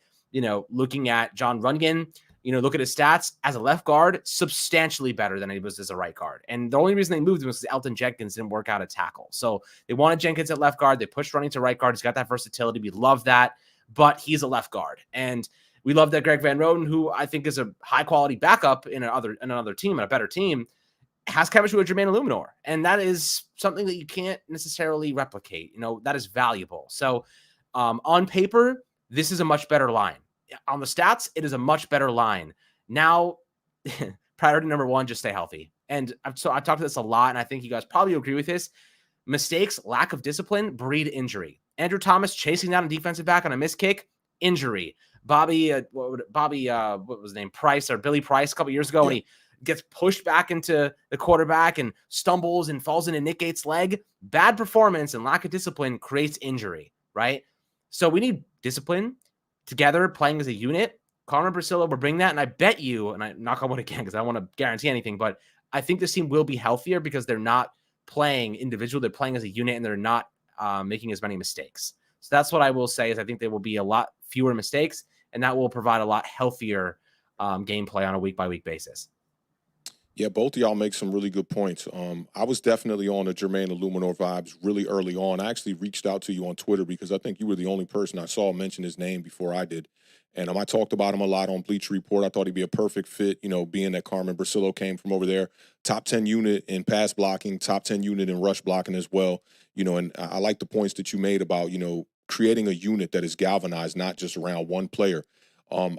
looking at John Runyan, look at his stats as a left guard, substantially better than he was as a right guard. And the only reason they moved him was because Elton Jenkins didn't work out a tackle. So they wanted Jenkins at left guard. They pushed Runyan to right guard. He's got that versatility. We love that, but he's a left guard. And we love that Greg Van Roten, who I think is a high quality backup in another team, and a better team, has chemistry with Jermaine Illuminor. And that is something that you can't necessarily replicate. That is valuable. So on paper, this is a much better line. On the stats, it is a much better line. Now, priority number 1, just stay healthy. And I've talked about this a lot, and I think you guys probably agree with this. Mistakes, lack of discipline, breed injury. Andrew Thomas chasing down a defensive back on a missed kick, injury. What was his name? Price or Billy Price a couple years ago, when he gets pushed back into the quarterback and stumbles and falls into Nick Gates' leg. Bad performance and lack of discipline creates injury, right? So we need discipline together, playing as a unit. Carmen Bracillo will bring that, and I bet you, and I knock on wood again because I don't want to guarantee anything, but I think this team will be healthier because they're not playing individual, they're playing as a unit, and they're not making as many mistakes. So that's what I will say is I think there will be a lot fewer mistakes, and that will provide a lot healthier gameplay on a week-by-week basis. Yeah, both of y'all make some really good points. I was definitely on the Jermaine Illuminor vibes really early on. I actually reached out to you on Twitter because I think you were the only person I saw mention his name before I did. And I talked about him a lot on Bleacher Report. I thought he'd be a perfect fit, being that Carmen Bracillo came from over there. Top 10 unit in pass blocking, top 10 unit in rush blocking as well. And I like the points that you made about, creating a unit that is galvanized, not just around one player.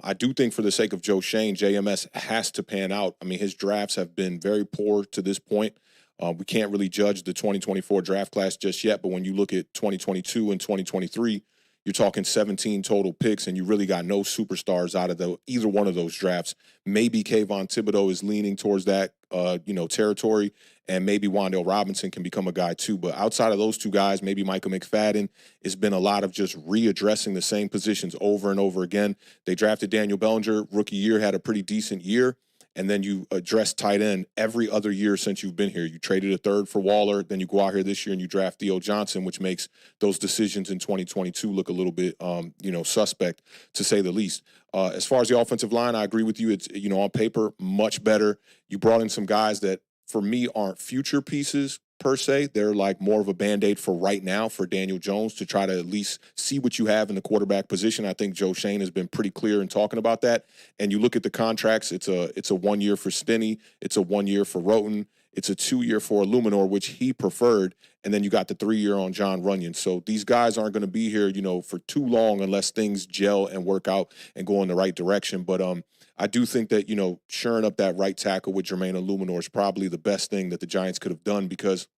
I do think for the sake of Joe Shane, JMS has to pan out. I mean, his drafts have been very poor to this point. We can't really judge the 2024 draft class just yet, but when you look at 2022 and 2023, you're talking 17 total picks, and you really got no superstars out of either one of those drafts. Maybe Kayvon Thibodeau is leaning towards that, territory, and maybe Wan'Dale Robinson can become a guy too. But outside of those two guys, maybe Micah McFadden, it's been a lot of just readdressing the same positions over and over again. They drafted Daniel Bellinger, rookie year, had a pretty decent year. And then you address tight end every other year since you've been here. You traded a third for Waller. Then you go out here this year and you draft Theo Johnson, which makes those decisions in 2022 look a little bit, suspect, to say the least. As far as the offensive line, I agree with you. It's, on paper, much better. You brought in some guys that, for me, aren't future pieces per se. They're like more of a Band-Aid for right now for Daniel Jones to try to at least see what you have in the quarterback position. I think Joe Shane has been pretty clear in talking about that. And you look at the contracts, it's a 1 year for Spinney, it's a 1 year for Roten, it's a 2 year for Illuminor, which he preferred. and then you got the 3-year on John Runyon. So these guys aren't going to be here, for too long unless things gel and work out and go in the right direction. But I do think that, shoring up that right tackle with Jermaine Illuminor is probably the best thing that the Giants could have done, because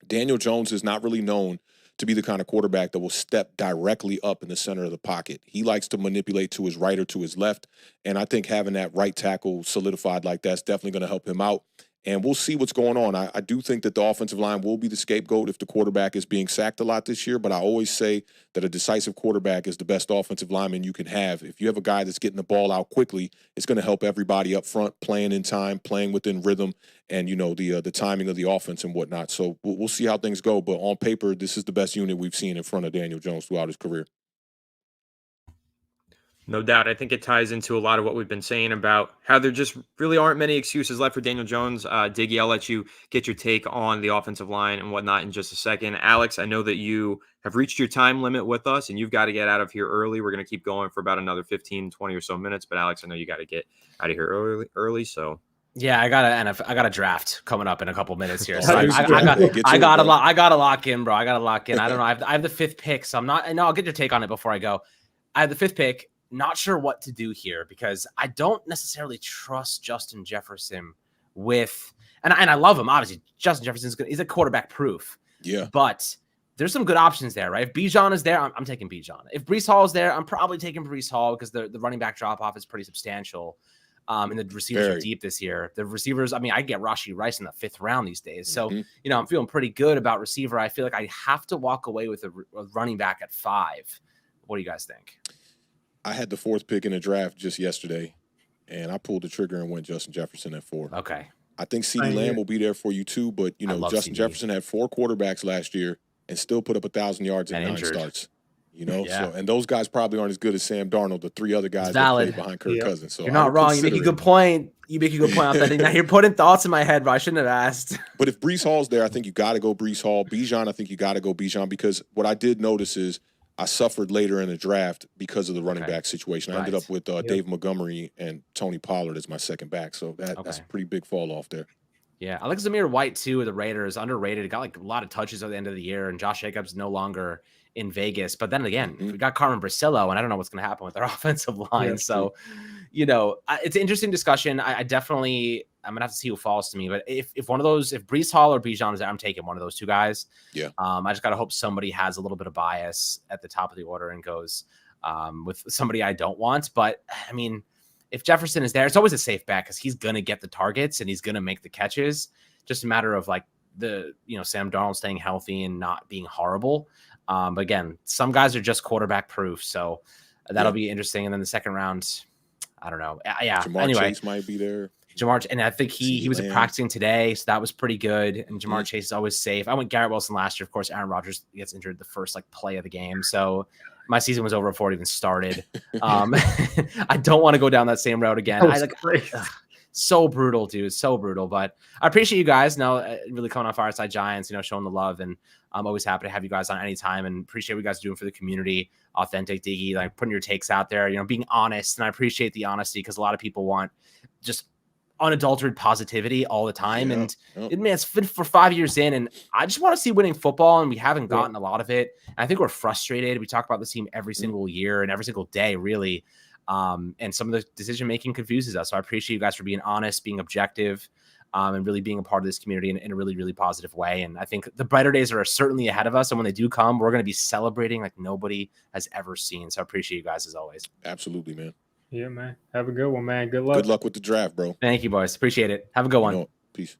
Daniel Jones is not really known to be the kind of quarterback that will step directly up in the center of the pocket. He likes to manipulate to his right or to his left, and I think having that right tackle solidified like that's definitely going to help him out. And we'll see what's going on. I do think that the offensive line will be the scapegoat if the quarterback is being sacked a lot this year, but I always say that a decisive quarterback is the best offensive lineman you can have. If you have a guy that's getting the ball out quickly, it's going to help everybody up front, playing in time, playing within rhythm, and, the timing of the offense and whatnot. So we'll see how things go, but on paper, this is the best unit we've seen in front of Daniel Jones throughout his career. No doubt. I think it ties into a lot of what we've been saying about how there just really aren't many excuses left for Daniel Jones. Diggy, I'll let you get your take on the offensive line and whatnot in just a second. Alex, I know that you have reached your time limit with us and you've got to get out of here early. We're going to keep going for about another 15, 20 or so minutes. But Alex, I know you got to get out of here early. So yeah, I got a draft coming up in a couple minutes here. Oh, So I I gotta lock in, bro. I gotta lock in. I don't know. I have the 5th pick, so I'm not. No, I'll get your take on it before I go. I have the 5th pick. Not sure what to do here because I don't necessarily trust Justin Jefferson with, and I love him. Obviously, Justin Jefferson's good. He's a quarterback proof. Yeah. But there's some good options there, right? If Bijan is there, I'm taking Bijan. If Breece Hall is there, I'm probably taking Breece Hall because the running back drop off is pretty substantial. And the receivers are deep this year. The receivers, I mean, I get Rashee Rice in the 5th round these days. So, I'm feeling pretty good about receiver. I feel like I have to walk away with a running back at 5. What do you guys think? I had the 4th pick in the draft just yesterday, and I pulled the trigger and went Justin Jefferson at 4. Okay. I think CeeDee Lamb will be there for you too, but, Justin Jefferson had 4 quarterbacks last year and still put up 1,000 yards in 9 starts. So, and those guys probably aren't as good as Sam Darnold, the 3 other guys that played behind Kirk Cousins. So you're not wrong. You make a good point. Authentic. Now you're putting thoughts in my head, but I shouldn't have asked. But if Breece Hall's there, I think you got to go Breece Hall. Bijan, I think you got to go Bijan, because what I did notice is I suffered later in the draft because of the running back situation. I ended up with Dave Montgomery and Tony Pollard as my second back. So that's a pretty big fall off there. Yeah, I like Zamir White too with the Raiders, underrated. Got like a lot of touches at the end of the year, and Josh Jacobs no longer in Vegas. But then again, we got Carmen Brasillo, and I don't know what's going to happen with their offensive line. Yeah, so, it's an interesting discussion. I'm gonna have to see who falls to me. But if one of those, if Breece Hall or Bijan is there, I'm taking one of those 2 guys. Yeah. I just gotta hope somebody has a little bit of bias at the top of the order and goes with somebody I don't want. But I mean, if Jefferson is there, it's always a safe bet because he's going to get the targets and he's going to make the catches. Just a matter of like Sam Darnold staying healthy and not being horrible. But again, some guys are just quarterback proof. So that'll be interesting. And then the 2nd round, I don't know. Yeah. Jamar Chase might be there. And I think he was practicing today. So that was pretty good. And Jamar Chase is always safe. I went Garrett Wilson last year. Of course, Aaron Rodgers gets injured the first play of the game. So my season was over before it even started. I don't want to go down that same road again. So brutal, dude. So brutal. But I appreciate you guys really coming on Fireside Giants, showing the love. And I'm always happy to have you guys on anytime and appreciate what you guys are doing for the community. Authentic, Diggy, putting your takes out there, being honest. And I appreciate the honesty because a lot of people want just unadulterated positivity all the time. And it's been for 5 years in, and I just want to see winning football, and we haven't gotten a lot of it. And I think we're frustrated. We talk about this team every single year and every single day, really. And some of the decision making confuses us. So I appreciate you guys for being honest, being objective, and really being a part of this community in a really, really positive way. And I think the brighter days are certainly ahead of us. And when they do come, we're going to be celebrating like nobody has ever seen. So I appreciate you guys as always. Absolutely, man. Yeah, man. Have a good one, man. Good luck. Good luck with the draft, bro. Thank you, boys. Appreciate it. Have a good one. Peace.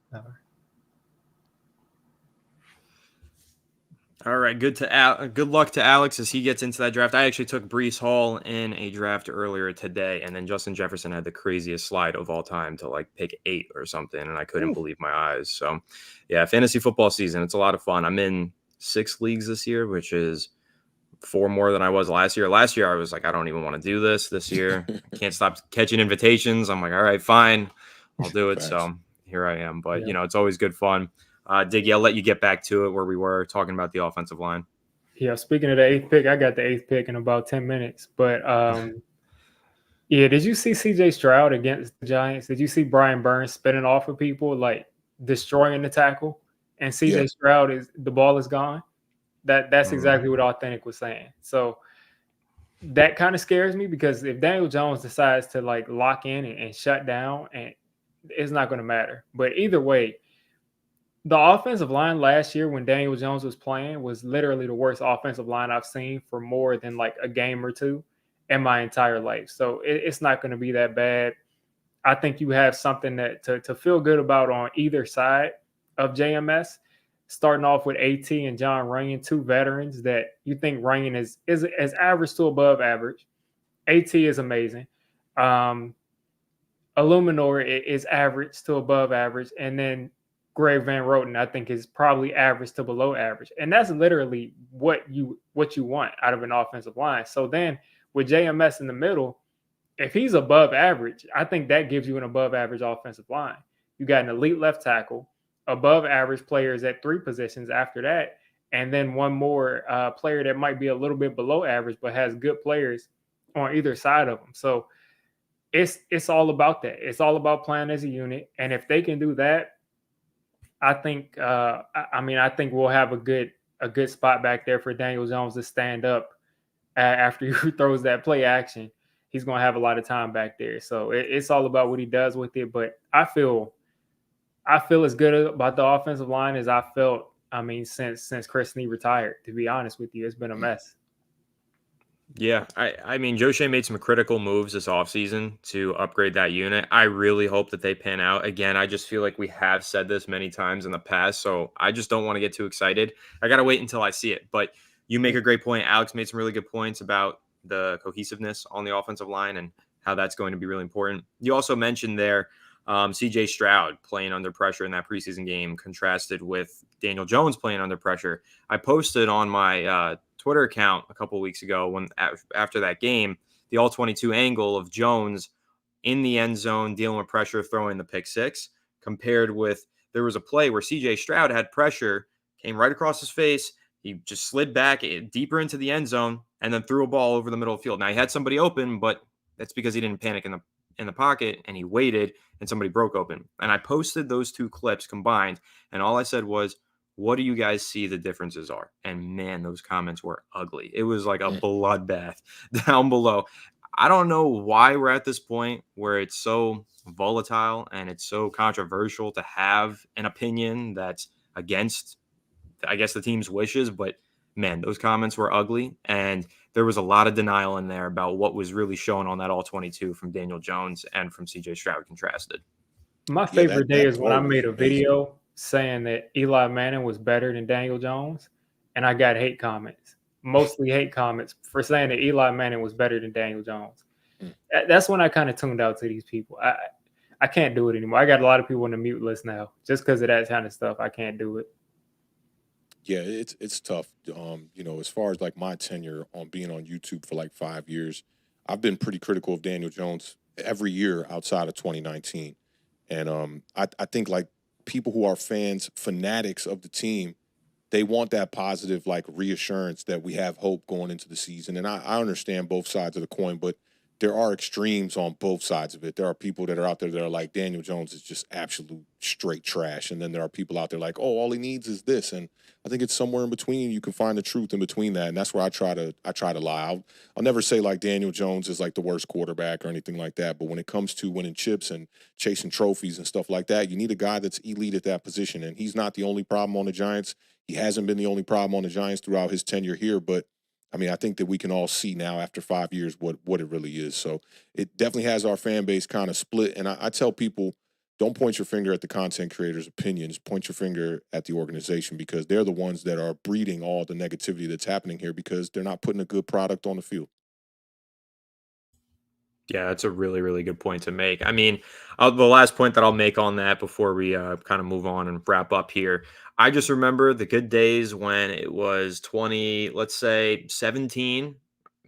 All right, good luck to Alex as he gets into that draft. I actually took Breece Hall in a draft earlier today, and then Justin Jefferson had the craziest slide of all time to pick 8 or something, and I couldn't believe my eyes. So, yeah, fantasy football season, it's a lot of fun. I'm in 6 leagues this year, which is 4 more than I was last year. Last year, I was like, I don't even want to do this year. I can't stop catching invitations. I'm like, all right, fine, I'll do it. So here I am. But, it's always good fun. Diggy, I'll let you get back to it where we were talking about the offensive line. Yeah, speaking of the 8th pick, I got the 8th pick in about 10 minutes. But, did you see C.J. Stroud against the Giants? Did you see Brian Burns spinning off of people, destroying the tackle? and CJ Yeah. Stroud the ball is gone. That's Mhm. exactly what Awthentik was saying. So that kind of scares me, because if Daniel Jones decides to like lock in and shut down, and it's not going to matter. But either way, the offensive line last year when Daniel Jones was playing was literally the worst offensive line I've seen for more than like a game or two in my entire life. So it's not going to be that bad. I think you have something that to feel good about on either side of JMS. Starting off with AT and John Runyon, two veterans that you think Runyon is average to above average. AT is amazing. Illuminor is average to above average, and then Greg Van Roten, I think, is probably average to below average, and that's literally what you want out of an offensive line. So then with JMS in the middle, if he's above average, I think that gives you an above average offensive line. You got an elite left tackle, above average players at 3 positions after that, and then one more player that might be a little bit below average but has good players on either side of them. So it's all about that. It's all about playing as a unit, and if they can do that, I think I think we'll have a good spot back there for Daniel Jones to stand up after he throws that play action. He's going to have a lot of time back there. So it's all about what he does with it. But I feel as good about the offensive line as I felt. I mean, since Chris Nee retired. To be honest with you, it's been a mess. Yeah, I mean, Joe Shea made some critical moves this offseason to upgrade that unit. I really hope that they pan out. Again, I just feel like we have said this many times in the past, so I just don't want to get too excited. I got to wait until I see it. But you make a great point. Alex made some really good points about the cohesiveness on the offensive line and how that's going to be really important. You also mentioned there CJ Stroud playing under pressure in that preseason game, contrasted with Daniel Jones playing under pressure. I posted on my Twitter account a couple of weeks ago when after that game, the all 22 angle of Jones in the end zone dealing with pressure, throwing the pick six, compared with there was a play where CJ Stroud had pressure, came right across his face. He just slid back deeper into the end zone and then threw a ball over the middle of the field. Now he had somebody open, but that's because he didn't panic in the pocket and he waited and somebody broke open. And I posted those two clips combined, and all I said was, what do you guys see the differences are? And man, those comments were ugly. It was like a bloodbath down below. I don't know why we're at this point where it's so volatile and it's so controversial to have an opinion that's against, I guess, the team's wishes. But man, those comments were ugly. And there was a lot of denial in there about what was really shown on that all 22 from Daniel Jones and from CJ Stroud contrasted. My favorite day that is when I throw was made a amazing. video saying that Eli Manning was better than Daniel Jones, and I got hate comments, mostly hate comments for saying that Eli Manning was better than Daniel Jones. That's when I kind of tuned out to these people. I can't do it anymore. I got a lot of people on the mute list now just because of that kind of stuff. I can't do it. Yeah, it's tough. As far as like my tenure on being on YouTube for like 5 years, I've been pretty critical of Daniel Jones every year outside of 2019. And I think like people who are fans, fanatics of the team, they want that positive like reassurance that we have hope going into the season. And I understand both sides of the coin, but there are extremes on both sides of it. There are people that are out there that are like Daniel Jones is just absolute straight trash, and then there are people out there like, oh, all he needs is this. And I think it's somewhere in between. You can find the truth in between that, and that's where I try to lie. I'll never say like Daniel Jones is like the worst quarterback or anything like that. But when it comes to winning chips and chasing trophies and stuff like that, you need a guy that's elite at that position, and he's not the only problem on the Giants. He hasn't been the only problem on the Giants throughout his tenure here, but I mean, I think that we can all see now after 5 years what it really is. So it definitely has our fan base kind of split. And I tell people, don't point your finger at the content creators' opinions. Point your finger at the organization, because they're the ones that are breeding all the negativity that's happening here because they're not putting a good product on the field. Yeah, that's a really, really good point to make. I mean, the last point that I'll make on that before we kind of move on and wrap up here, I just remember the good days when it was 20, let's say 17.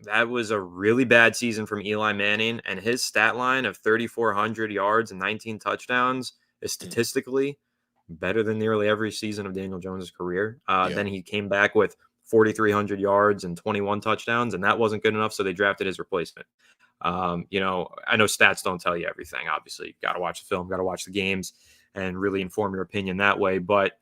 That was a really bad season from Eli Manning, and his stat line of 3,400 yards and 19 touchdowns is statistically better than nearly every season of Daniel Jones' career. Then he came back with 4,300 yards and 21 touchdowns, and that wasn't good enough, so they drafted his replacement. I know stats don't tell you everything. Obviously, you got to watch the film, got to watch the games, and really inform your opinion that way. But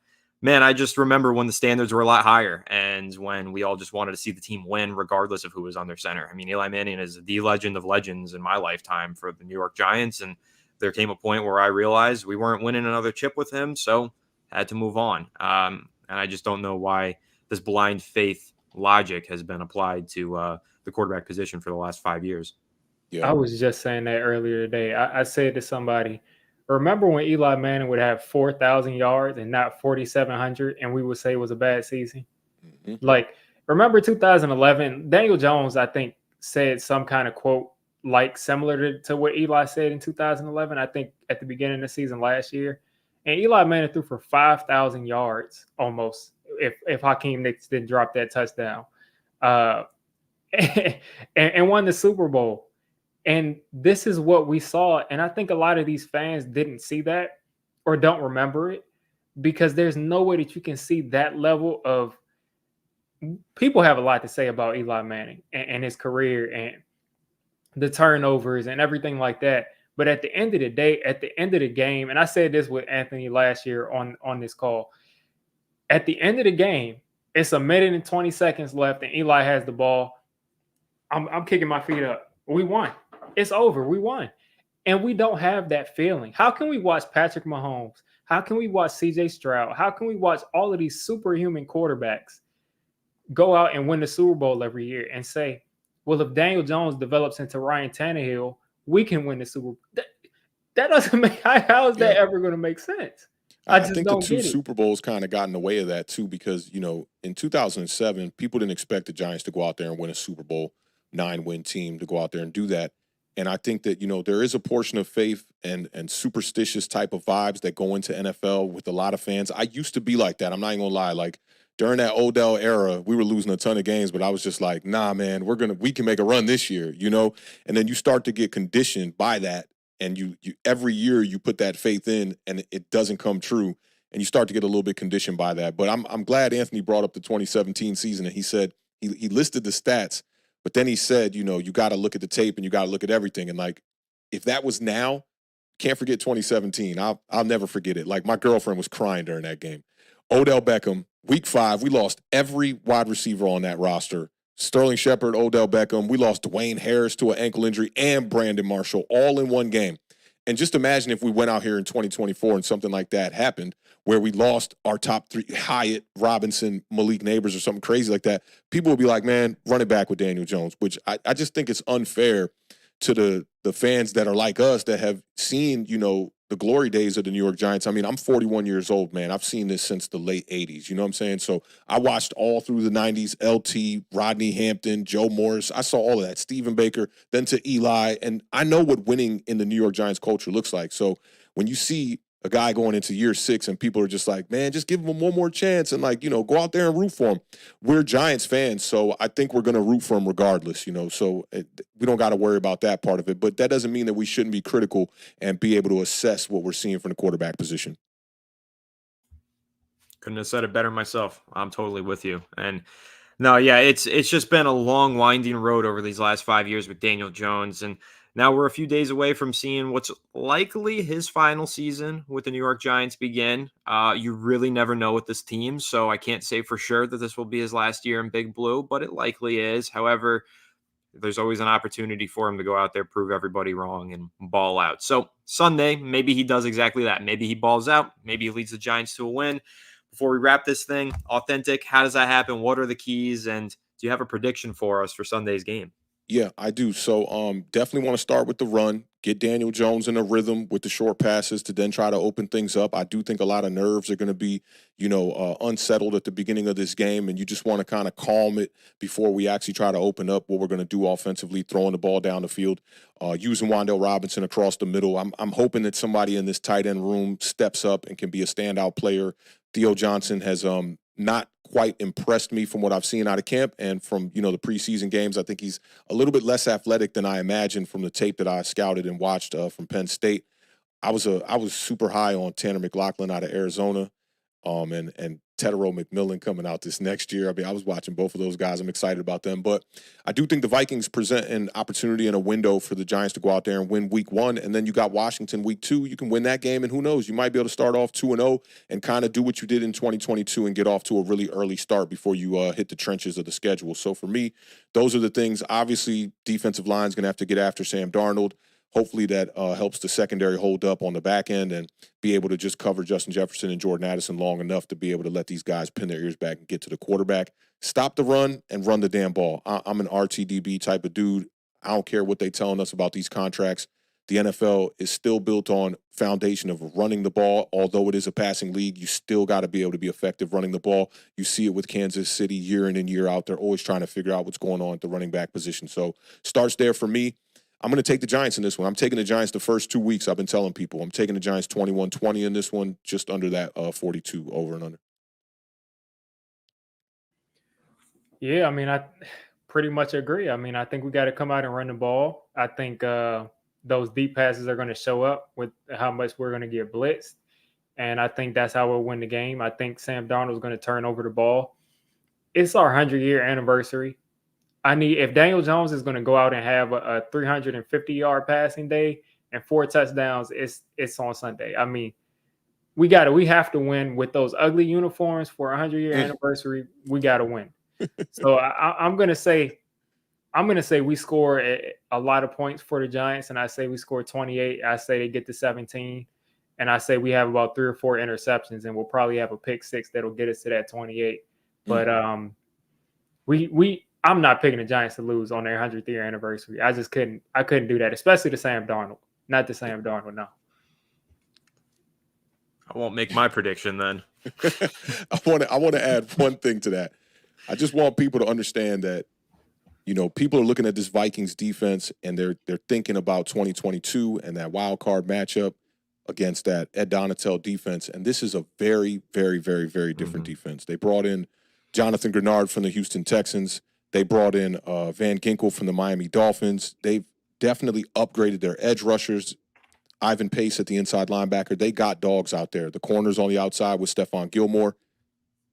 Man, I just remember when the standards were a lot higher and when we all just wanted to see the team win regardless of who was on their center. I mean, Eli Manning is the legend of legends in my lifetime for the New York Giants, and there came a point where I realized we weren't winning another chip with him, so had to move on. And I just don't know why this blind faith logic has been applied to the quarterback position for the last 5 years. Yeah. I was just saying that earlier today. I said to somebody, remember when Eli Manning would have 4,000 yards and not 4,700, and we would say it was a bad season? Mhm. Like, remember 2011? Daniel Jones, I think, said some kind of quote like similar to what Eli said in 2011. I think at the beginning of the season last year, and Eli Manning threw for 5,000 yards almost. If Hakeem Nicks didn't drop that touchdown, uh, and won the Super Bowl. And this is what we saw. And I think a lot of these fans didn't see that or don't remember it because there's no way that you can see that level of people have a lot to say about Eli Manning and his career and the turnovers and everything like that. But at the end of the day, at the end of the game, and I said this with Anthony last year on this call, at the end of the game, it's a minute and 20 seconds left, and Eli has the ball. I'm kicking my feet up. We won. It's over. We won. And we don't have that feeling. How can we watch Patrick Mahomes? How can we watch CJ Stroud? How can we watch all of these superhuman quarterbacks go out and win the Super Bowl every year and say, well, if Daniel Jones develops into Ryan Tannehill, we can win the Super Bowl? That doesn't make, how is that ever going to make sense? I just think the don't two get it. Super Bowls kind of got in the way of that too, because in 2007, people didn't expect the Giants to go out there and win a Super Bowl, 9-win team to go out there and do that. And I think that there is a portion of faith and superstitious type of vibes that go into NFL with a lot of fans. I used to be like that. I'm not even gonna lie. Like during that Odell era, we were losing a ton of games, but I was just like, nah, man, we can make a run this year, And then you start to get conditioned by that, and you every year you put that faith in, and it doesn't come true, and you start to get a little bit conditioned by that. But I'm glad Anthony brought up the 2017 season, and he said he listed the stats. But then he said, you got to look at the tape and you got to look at everything. And like, if that was now, can't forget 2017. I'll never forget it. Like my girlfriend was crying during that game. Odell Beckham, week 5, we lost every wide receiver on that roster. Sterling Shepard, Odell Beckham. We lost Dwayne Harris to an ankle injury and Brandon Marshall all in one game. And just imagine if we went out here in 2024 and something like that happened, where we lost our top 3, Hyatt, Robinson, Malik Neighbors, or something crazy like that. People will be like, man, run it back with Daniel Jones, which I just think it's unfair to the fans that are like us that have seen, the glory days of the New York Giants. I mean, I'm 41 years old, man. I've seen this since the late 80s. You know what I'm saying? So I watched all through the 90s, LT, Rodney Hampton, Joe Morris. I saw all of that, Stephen Baker, then to Eli. And I know what winning in the New York Giants culture looks like. So when you see a guy going into year 6 and people are just like, man, just give him one more chance and go out there and root for him. We're Giants fans, so I think we're going to root for him regardless, so we don't got to worry about that part of it. But that doesn't mean that we shouldn't be critical and be able to assess what we're seeing from the quarterback position. Couldn't have said it better myself. I'm totally with you. And no, yeah, it's just been a long, winding road over these last 5 years with Daniel Jones. And now we're a few days away from seeing what's likely his final season with the New York Giants begin. You really never know with this team, so I can't say for sure that this will be his last year in Big Blue, but it likely is. However, there's always an opportunity for him to go out there, prove everybody wrong, and ball out. So Sunday, maybe he does exactly that. Maybe he balls out. Maybe he leads the Giants to a win. Before we wrap this thing, Awthentik, how does that happen? What are the keys? And do you have a prediction for us for Sunday's game? Yeah, I do. So definitely want to start with the run, get Daniel Jones in a rhythm with the short passes to then try to open things up. I do think a lot of nerves are going to be, unsettled at the beginning of this game, and you just want to kind of calm it before we actually try to open up what we're going to do offensively, throwing the ball down the field, using Wan'Dale Robinson across the middle. I'm hoping that somebody in this tight end room steps up and can be a standout player. Theo Johnson has not quite impressed me from what I've seen out of camp and from, the preseason games. I think he's a little bit less athletic than I imagined from the tape that I scouted and watched from Penn State. I was super high on Tanner McLachlan out of Arizona. And Tedero McMillan coming out this next year. I mean, I was watching both of those guys. I'm excited about them. But I do think the Vikings present an opportunity and a window for the Giants to go out there and win week 1. And then you got Washington week 2. You can win that game, and who knows? You might be able to start off 2-0 and kind of do what you did in 2022 and get off to a really early start before you hit the trenches of the schedule. So for me, those are the things. Obviously, defensive line is going to have to get after Sam Darnold. Hopefully that helps the secondary hold up on the back end and be able to just cover Justin Jefferson and Jordan Addison long enough to be able to let these guys pin their ears back and get to the quarterback. Stop the run and run the damn ball. I'm an RTDB type of dude. I don't care what they're telling us about these contracts. The NFL is still built on foundation of running the ball. Although it is a passing league, you still got to be able to be effective running the ball. You see it with Kansas City year in and year out. They're always trying to figure out what's going on at the running back position. So starts there for me. I'm going to take the Giants in this one. I'm taking the Giants the first 2 weeks. I've been telling people I'm taking the Giants 21-20 in this one, just under that 42 over and under. Yeah, I mean, I pretty much agree. I mean, I think we got to come out and run the ball. I think those deep passes are going to show up with how much we're going to get blitzed. And I think that's how we'll win the game. I think Sam Darnold's going to turn over the ball. It's our 100-year anniversary. If Daniel Jones is going to go out and have a 350-yard passing day and 4 touchdowns, it's on Sunday. I mean, we have to win with those ugly uniforms for a 100-year anniversary. We got to win. So I'm going to say we score a lot of points for the Giants, and I say we score 28. I say they get to 17, and I say we have about 3 or 4 interceptions, and we'll probably have a pick 6 that'll get us to that 28. But I'm not picking the Giants to lose on their 100th year anniversary. I couldn't do that, especially to Sam Darnold. Not to Sam Darnold, no. I won't make my prediction then. I want to add one thing to that. I just want people to understand that, people are looking at this Vikings defense and they're thinking about 2022 and that wild card matchup against that Ed Donatel defense. And this is a very, very, very, very different defense. They brought in Jonathan Grenard from the Houston Texans. They brought in Van Ginkel from the Miami Dolphins. They've definitely upgraded their edge rushers. Ivan Pace at the inside linebacker. They got dogs out there. The corners on the outside with Stephon Gilmore.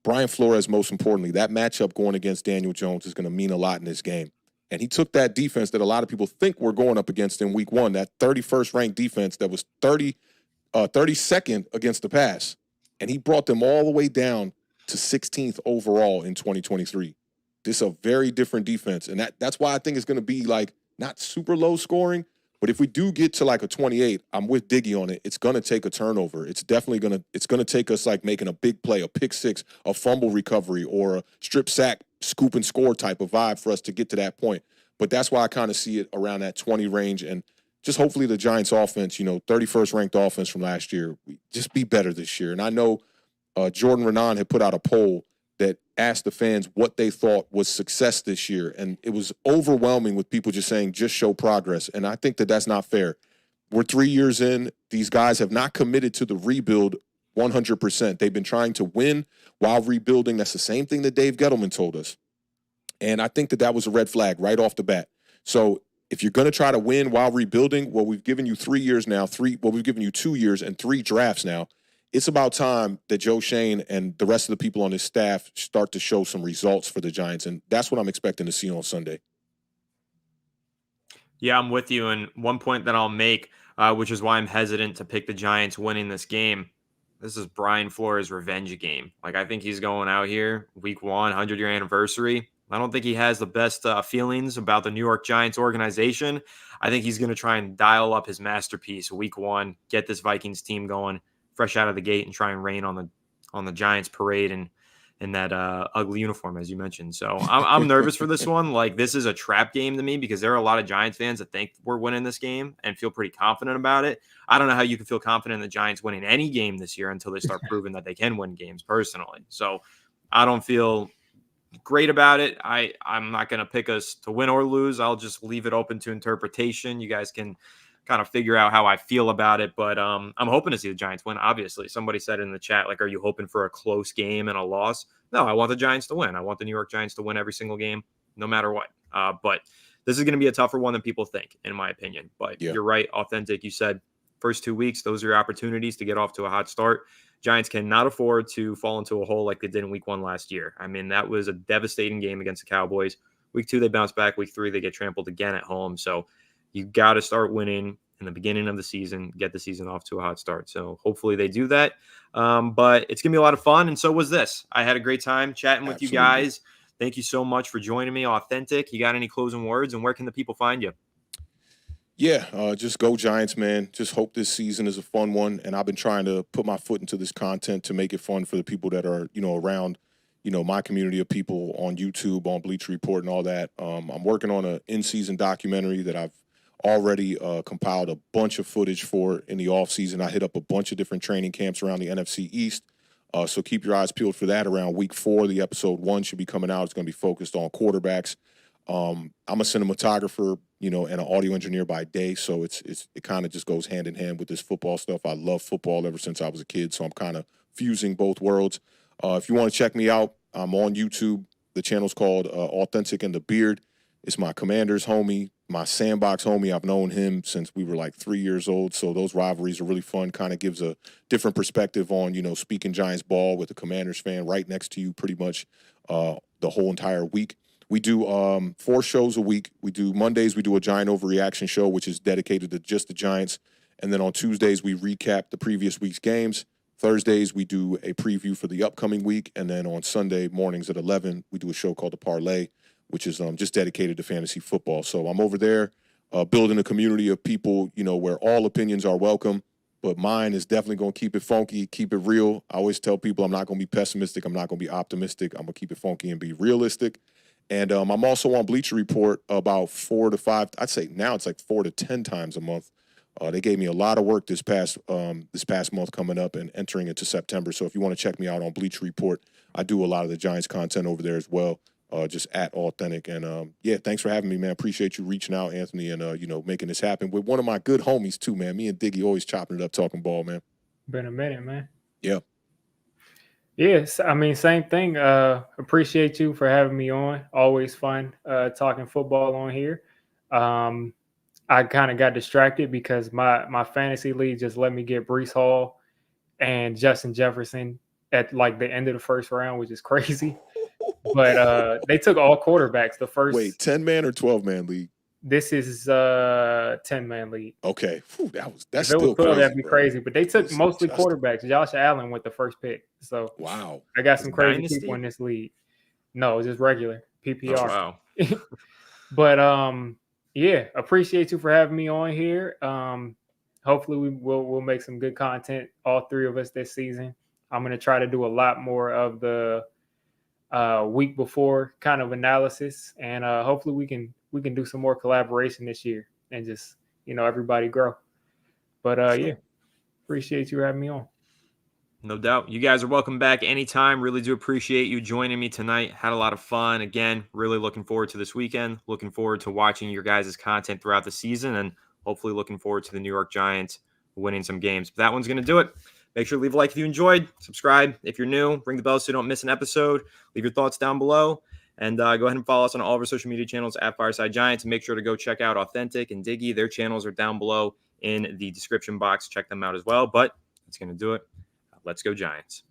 Brian Flores, most importantly, that matchup going against Daniel Jones is going to mean a lot in this game. And he took that defense that a lot of people think we're going up against in week 1, that 31st ranked defense that was 32nd against the pass. And he brought them all the way down to 16th overall in 2023. This is a very different defense. And that's why I think it's going to be like not super low scoring. But if we do get to like a 28, I'm with Diggy on it. It's going to take a turnover. It's definitely going to take us like making a big play, a pick 6, a fumble recovery, or a strip sack, scoop and score type of vibe for us to get to that point. But that's why I kind of see it around that 20 range. And just hopefully the Giants offense, 31st ranked offense from last year, just be better this year. And I know Jordan Renan had put out a poll that asked the fans what they thought was success this year. And it was overwhelming with people just saying, just show progress. And I think that that's not fair. We're 3 years in. These guys have not committed to the rebuild 100%. They've been trying to win while rebuilding. That's the same thing that Dave Gettleman told us. And I think that was a red flag right off the bat. So if you're going to try to win while rebuilding, we've given you 3 years now, we've given you 2 years and 3 drafts now. It's about time that Joe Shane and the rest of the people on his staff start to show some results for the Giants. And that's what I'm expecting to see on Sunday. Yeah, I'm with you. And one point that I'll make, which is why I'm hesitant to pick the Giants winning this game. This is Brian Flores' revenge game. Like, I think he's going out here week 1, 100-year anniversary. I don't think he has the best feelings about the New York Giants organization. I think he's going to try and dial up his masterpiece week 1, get this Vikings team going fresh out of the gate and try and rain on the Giants parade and in that ugly uniform, as you mentioned. So I'm nervous for this one. Like, this is a trap game to me because there are a lot of Giants fans that think we're winning this game and feel pretty confident about it. I don't know how you can feel confident in the Giants winning any game this year until they start proving that they can win games personally. So I don't feel great about it. I'm not going to pick us to win or lose. I'll just leave it open to interpretation. You guys can kind of figure out how I feel about it, but I'm hoping to see the Giants win. Obviously, somebody said in the chat, like, are you hoping for a close game and a loss? No, I want the Giants to win. I want the New York Giants to win every single game, no matter what. But this is going to be a tougher one than people think, in my opinion. But You're right, Authentic. You said first 2 weeks, those are your opportunities to get off to a hot start. Giants cannot afford to fall into a hole like they did in week 1 last year. I mean, that was a devastating game against the Cowboys. Week 2, they bounce back. Week 3, they get trampled again at home. So you got to start winning in the beginning of the season, get the season off to a hot start. So hopefully they do that. But it's going to be a lot of fun. And so was this. I had a great time chatting with Absolutely. you guys. Thank you so much for joining me. Awthentik, you got any closing words, and where can the people find you? Yeah, just go Giants, man. Just hope this season is a fun one. And I've been trying to put my foot into this content to make it fun for the people that are, around, my community of people on YouTube, on Bleacher Report and all that. I'm working on an in-season documentary that I've already compiled a bunch of footage for in the offseason. I hit up a bunch of different training camps around the NFC East. So keep your eyes peeled for that. Around week 4, the episode 1 should be coming out. It's going to be focused on quarterbacks. I'm a cinematographer, and an audio engineer by day, so it kind of just goes hand in hand with this football stuff. I love football ever since I was a kid, so I'm kind of fusing both worlds. If you want to check me out, I'm on YouTube. The channel's called Awthentik and the Beard. It's my Commander's homie, my Sandbox homie. I've known him since we were like 3 years old, so those rivalries are really fun. Kind of gives a different perspective on, speaking Giants ball with a Commanders fan right next to you pretty much the whole entire week. We do 4 shows a week. We do Mondays, we do a Giant Overreaction show, which is dedicated to just the Giants. And then on Tuesdays, we recap the previous week's games. Thursdays, we do a preview for the upcoming week. And then on Sunday mornings at 11, we do a show called The Parlay, which is just dedicated to fantasy football. So I'm over there building a community of people, where all opinions are welcome. But mine is definitely going to keep it funky, keep it real. I always tell people I'm not going to be pessimistic. I'm not going to be optimistic. I'm going to keep it funky and be realistic. And I'm also on Bleacher Report about 4 to 5. I'd say now it's like 4 to 10 times a month. They gave me a lot of work this past month coming up and entering into September. So if you want to check me out on Bleacher Report, I do a lot of the Giants content over there as well. Just at Awthentik. And yeah, thanks for having me, man. Appreciate you reaching out, Anthony, and making this happen with one of my good homies too, man. Me and Diggy always chopping it up, talking ball, man. Been a minute, man. Yeah. Yes, I mean, same thing. Appreciate you for having me on. Always fun talking football on here. I kind of got distracted because my fantasy league just let me get Breece Hall and Justin Jefferson at like the end of the first round, which is crazy. But they took all quarterbacks. The first 10-man or 12-man league? This is 10-man league. Okay. Whew, that's if it still was 12, crazy, that'd be bro. crazy. But they took mostly quarterbacks. Josh Allen with the first pick. So wow. I got some crazy Dynasty? people in this league. No, just regular PPR. Oh, wow. But yeah, appreciate you for having me on here. Hopefully we'll make some good content, all 3 of us this season. I'm gonna try to do a lot more of the week before kind of analysis, and hopefully we can do some more collaboration this year and just everybody grow. But Sure. Yeah, appreciate you having me on. No doubt. You guys are welcome back anytime. Really do appreciate you joining me tonight. Had a lot of fun. Again, really looking forward to this weekend. Looking forward to watching your guys' content throughout the season, and hopefully looking forward to the New York Giants winning some games. But that one's going to do it. Make sure to leave a like if you enjoyed. Subscribe if you're new. Ring the bell so you don't miss an episode. Leave your thoughts down below. And go ahead and follow us on all of our social media channels at Fireside Giants. And make sure to go check out Awthentik and Digge. Their channels are down below in the description box. Check them out as well. But that's going to do it. Let's go Giants.